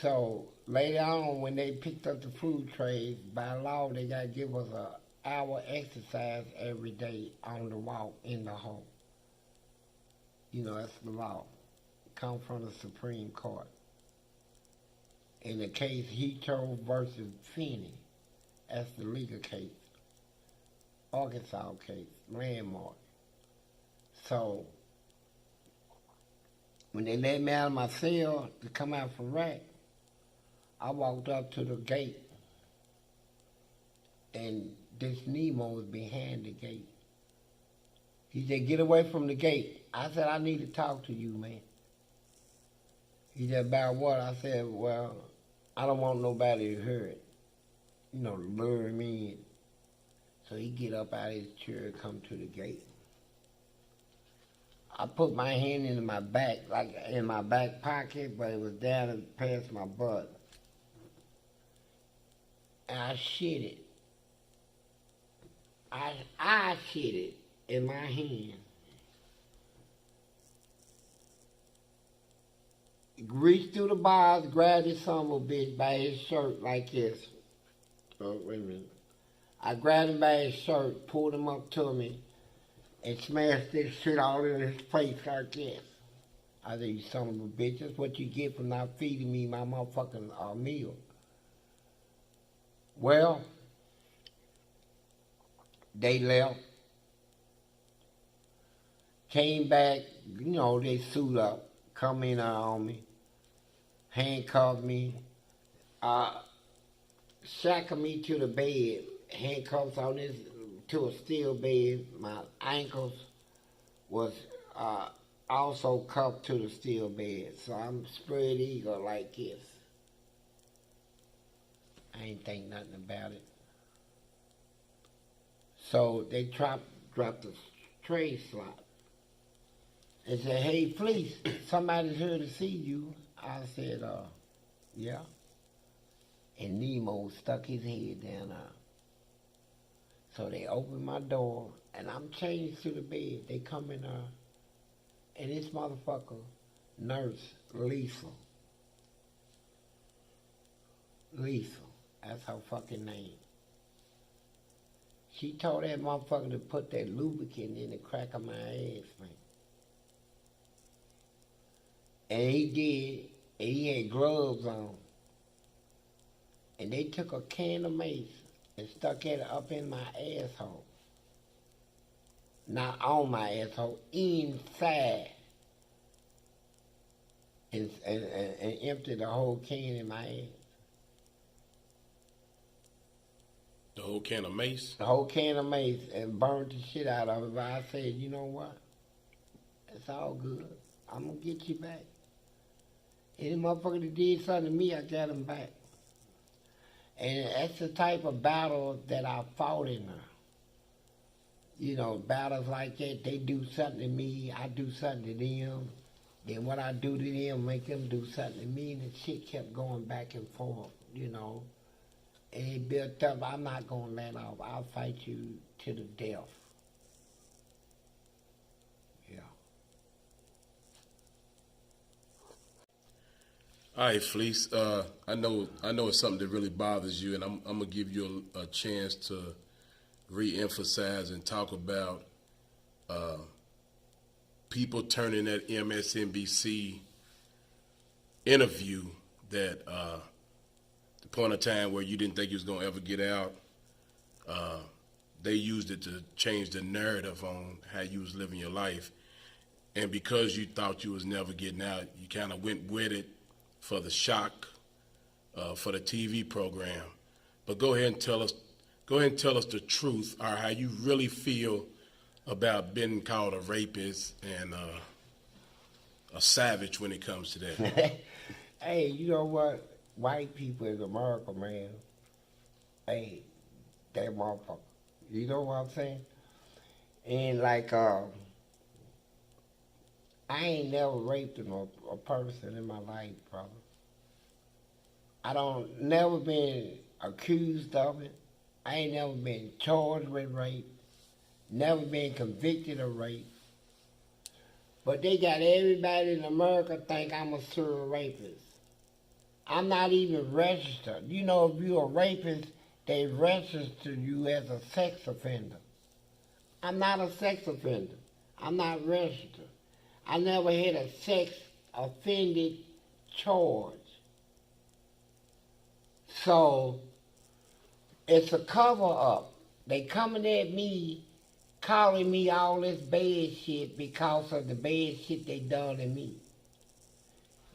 So later on, when they picked up the food trays, by law, they got to give us an hour exercise every day on the walk in the home. You know, that's the law. Come from the Supreme Court. In the case Heato versus Finney, that's the legal case. Arkansas case, landmark. So when they let me out of my cell to come out from rack, I walked up to the gate, and this Nemo was behind the gate. He said, get away from the gate. I said, I need to talk to you, man. He said, about what? I said, well, I don't want nobody to hear it. You know, to lure me in. So he get up out of his chair and come to the gate. I put my hand in my back, like in my back pocket, but it was down past my butt. And I shit it. I shit it in my hand. Reached through the bars, grabbed this son of a bitch by his shirt like this. Oh, wait a minute. I grabbed him by his shirt, pulled him up to me, and smashed this shit all in his face like this. I said, you son of a bitch, that's what you get for not feeding me my motherfucking meal. Well, they left. Came back, you know, they suit up, come in on me, handcuffed me, shackled me to the bed, handcuffs on this, to a steel bed. My ankles was also cuffed to the steel bed. So I'm spread eagle like this. I ain't think nothing about it. So they dropped the tray slot. They said, hey, Fleece, somebody's here to see you. I said, yeah. And Nemo stuck his head down there. So they opened my door, and I'm changed to the bed. They come in there, and this motherfucker, nurse, Lisa, that's her fucking name. She told that motherfucker to put that lubricant in the crack of my ass, man. And he did, and he had gloves on. And they took a can of mace and stuck it up in my asshole. Not on my asshole, inside. And emptied the whole can in my ass. The whole can of mace? The whole can of mace, and burned the shit out of it. But I said, you know what? It's all good. I'm going to get you back. Any motherfucker that did something to me, I got him back. And that's the type of battle that I fought in there. You know, battles like that, they do something to me, I do something to them. Then what I do to them, make them do something to me, and the shit kept going back and forth, you know. And it built up, I'm not going to let off. I'll fight you to the death. Yeah. All right, Fleece. I know it's something that really bothers you, and I'm gonna give you a chance to re-emphasize and talk about people turning that MSNBC interview that the point of time where you didn't think you was gonna ever get out. They used it to change the narrative on how you was living your life, and because you thought you was never getting out, you kind of went with it for the shock, for the TV program. But go ahead and tell us the truth, or how you really feel about being called a rapist and a savage when it comes to that. Hey, you know what? White people in America, man. Hey, that motherfucker. You know what I'm saying? And like, I ain't never raped a person in my life, brother. I don't never been accused of it. I ain't never been charged with rape. Never been convicted of rape. But they got everybody in America think I'm a serial rapist. I'm not even registered. You know, if you're a rapist, they register you as a sex offender. I'm not a sex offender. I'm not registered. I never had a sex offended charge. So, it's a cover-up. They coming at me, calling me all this bad shit because of the bad shit they done to me.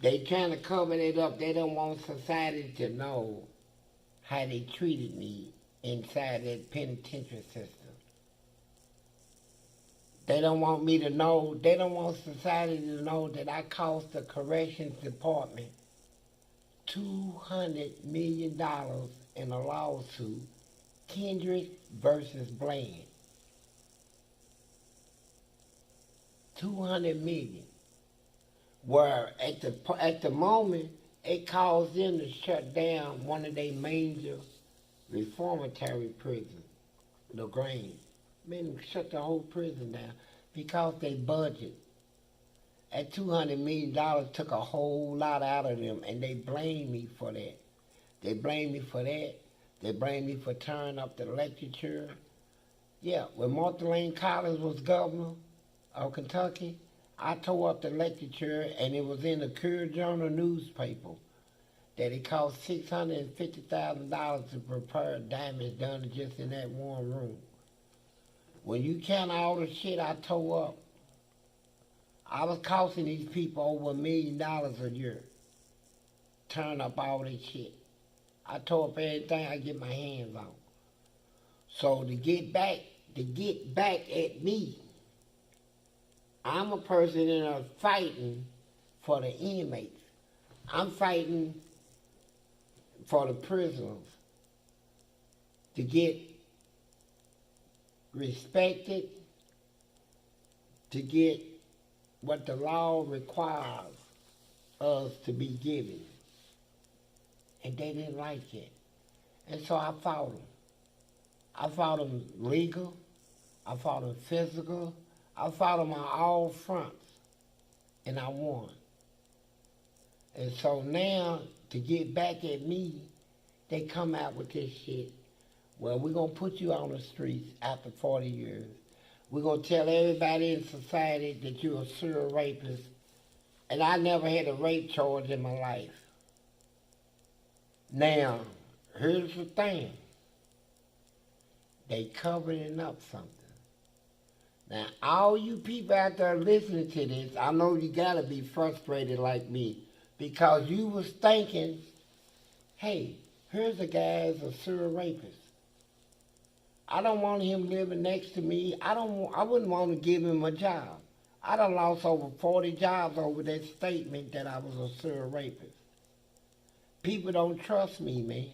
They trying to cover it up. They don't want society to know how they treated me inside that penitentiary system. They don't want me to know, they don't want society to know that I cost the corrections department $200 million in a lawsuit, Kendrick versus Bland. 200 million. Where at the moment it caused them to shut down one of their major reformatory prisons, LaGrange. Men shut the whole prison down because they budget. That $200 million took a whole lot out of them, and they blame me for that. They blame me for that. They blame me for tearing up the lecture. Yeah, when Martha Lane Collins was governor of Kentucky, I tore up the lecture, and it was in the Courier Journal newspaper that it cost $650,000 to repair damage done just in that one room. When you count all the shit I tore up, I was costing these people over $1 million a year. Turn up all this shit. I tore up everything I get my hands on. So to get back at me, I'm a person that is fighting for the inmates. I'm fighting for the prisoners to get respected, to get what the law requires us to be given. And they didn't like it. And so I fought them. I fought them legal. I fought them physical. I fought them on all fronts. And I won. And so now, to get back at me, they come out with this shit. Well, we're going to put you on the streets after 40 years. We're going to tell everybody in society that you're a serial rapist. And I never had a rape charge in my life. Now, here's the thing. They covering up something. Now, all you people out there listening to this, I know you got to be frustrated like me because you was thinking, hey, here's a guy that's a serial rapist. I don't want him living next to me. I wouldn't want to give him a job. I done lost over 40 jobs over that statement that I was a serial rapist. People don't trust me, man.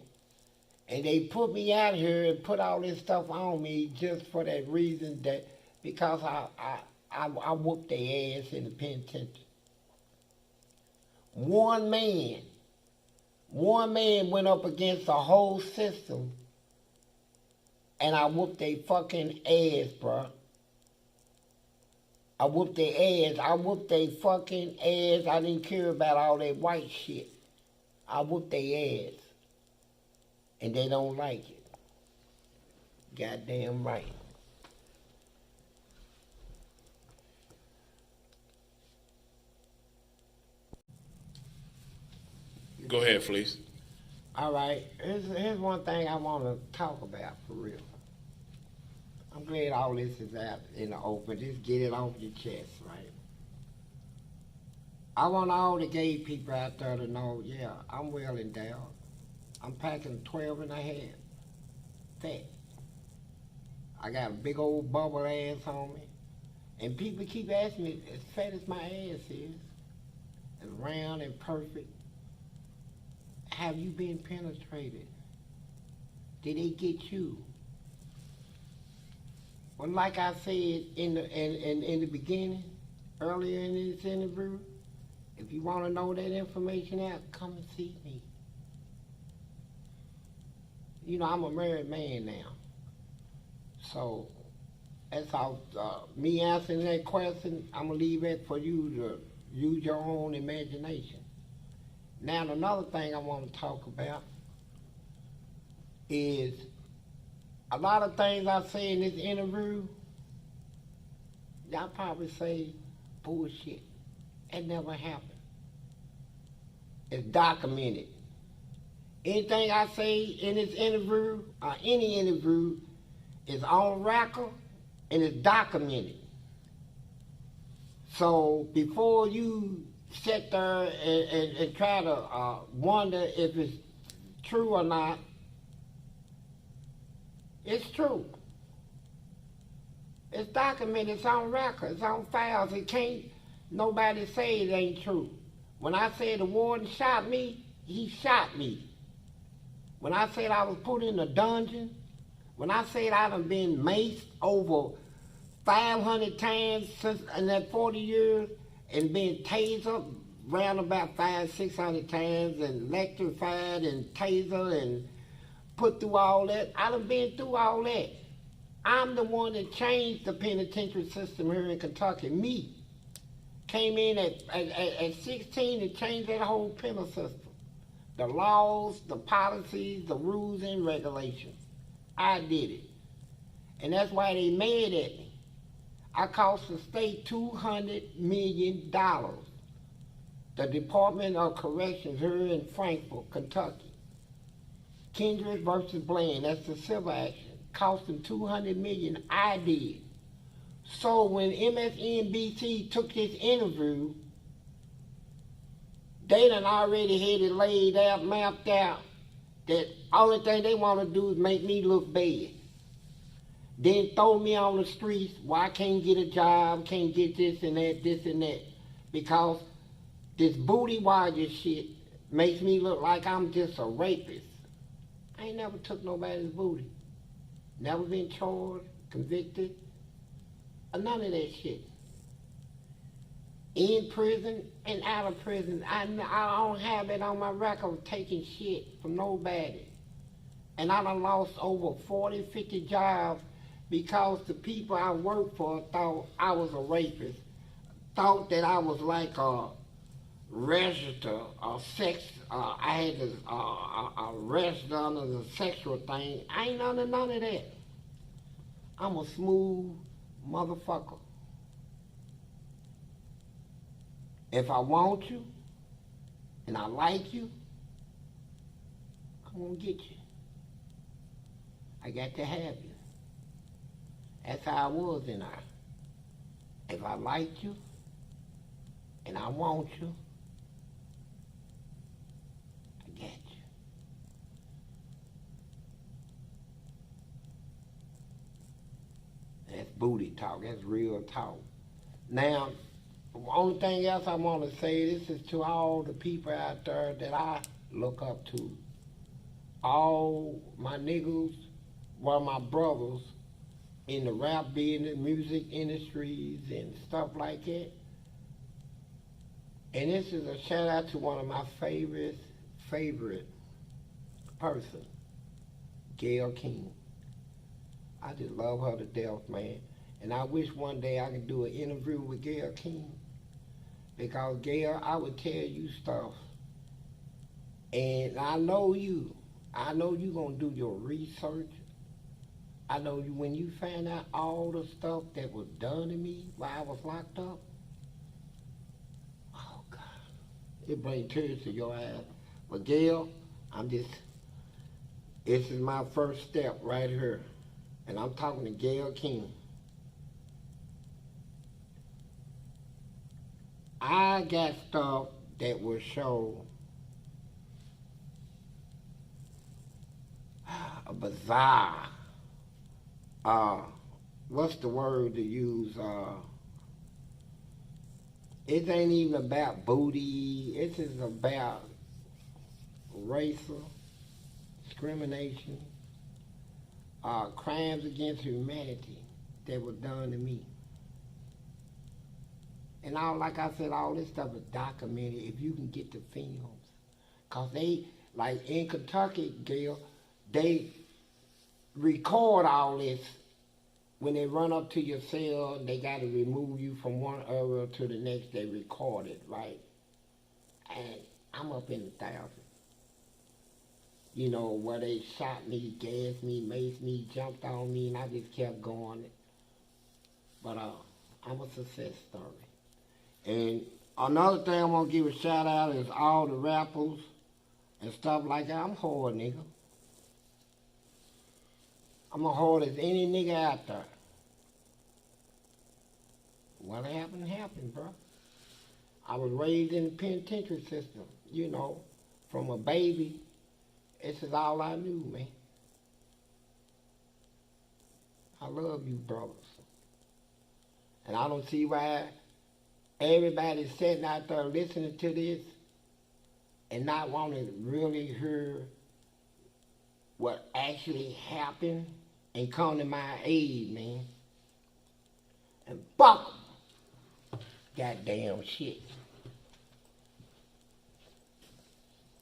And they put me out here and put all this stuff on me just for that reason that because I whooped their ass in the penitentiary. One man went up against the whole system and I whooped their fucking ass, bro. I whooped their ass. I whooped their fucking ass. I didn't care about all that white shit. I whooped their ass. And they don't like it. Goddamn right. Go ahead, Fleece. All right, here's one thing I want to talk about for real. I'm glad all this is out in the open. Just get it off your chest, right? I want all the gay people out there to know, yeah, I'm well endowed. I'm packing 12 and a half. Fat. I got a big old bubble ass on me. And people keep asking me, as fat as my ass is, and round and perfect, have you been penetrated? Did they get you? Well, like I said in the beginning, earlier in this interview, if you want to know that information out, come and see me. You know, I'm a married man now. So, that's all. Me answering that question, I'm going to leave it for you to use your own imagination. Now, another thing I want to talk about is a lot of things I say in this interview, y'all probably say bullshit. It never happened. It's documented. Anything I say in this interview, or any interview, is on record and it's documented. So before you sit there and try to wonder if it's true or not, it's true. It's documented, it's on record, it's on files. It can't nobody say it ain't true. When I said the warden shot me, he shot me. When I said I was put in a dungeon, when I said I done been maced over 500 times since in that 40 years and been tasered round about 500-600 times and electrified and tasered and put through all that. I done been through all that. I'm the one that changed the penitentiary system here in Kentucky. Me. Came in at 16 and changed that whole penal system. The laws, the policies, the rules and regulations. I did it. And that's why they mad at me. I cost the state $200 million. The Department of Corrections here in Frankfort, Kentucky. Kendrick versus Bland, that's the civil action. Cost them $200 million. I did. So when MSNBC took this interview, they done already had it laid out, mapped out, that only thing they want to do is make me look bad. Then throw me on the streets where I can't get a job, can't get this and that, because this booty warrior shit makes me look like I'm just a rapist. I ain't never took nobody's booty. Never been charged, convicted, or none of that shit. In prison and out of prison, I don't have it on my record of taking shit from nobody. And I done lost over 40, 50 jobs because the people I worked for thought I was a rapist, thought that I was like a register or sex, I had a register under the sexual thing. I ain't under none of that. I'm a smooth motherfucker. If I want you and I like you, I'm gonna get you. I got to have you. That's how I was in her. If I like you and I want you, I got you. That's booty talk. That's real talk. Now, the only thing else I want to say, this is to all the people out there that I look up to. All my niggas were my brothers in the rap business, music industries, and stuff like that. And this is a shout out to one of my favorite person, Gayle King. I just love her to death, man. And I wish one day I could do an interview with Gayle King. Because Gayle, I would tell you stuff. And I know you. I know you gonna do your research. I know you, when you find out all the stuff that was done to me while I was locked up, oh God, it brings tears to your eyes. But Gayle, this is my first step right here. And I'm talking to Gayle King. I got stuff that will show a bizarre, what's the word to use? It ain't even about booty. It is about racial discrimination, crimes against humanity that were done to me. And all, like I said, all this stuff is documented if you can get the films. Because they, like in Kentucky, Gayle, they record all this. When they run up to your cell, they got to remove you from one area to the next. They record it, right? And I'm up in the thousands. You know, where they shot me, gassed me, maced me, jumped on me, and I just kept going. But I'm a success story. And another thing I'm going to give a shout out is all the rappers and stuff like that. I'm hard, nigga. I'm as hard as any nigga out there. What happened, bro. I was raised in the penitentiary system, you know, from a baby. This is all I knew, man. I love you, brothers. And I don't see why everybody's sitting out there listening to this and not wanting to really hear what actually happened and come to my aid, man. and buck 'em. Goddamn shit.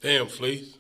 Damn, Fleece.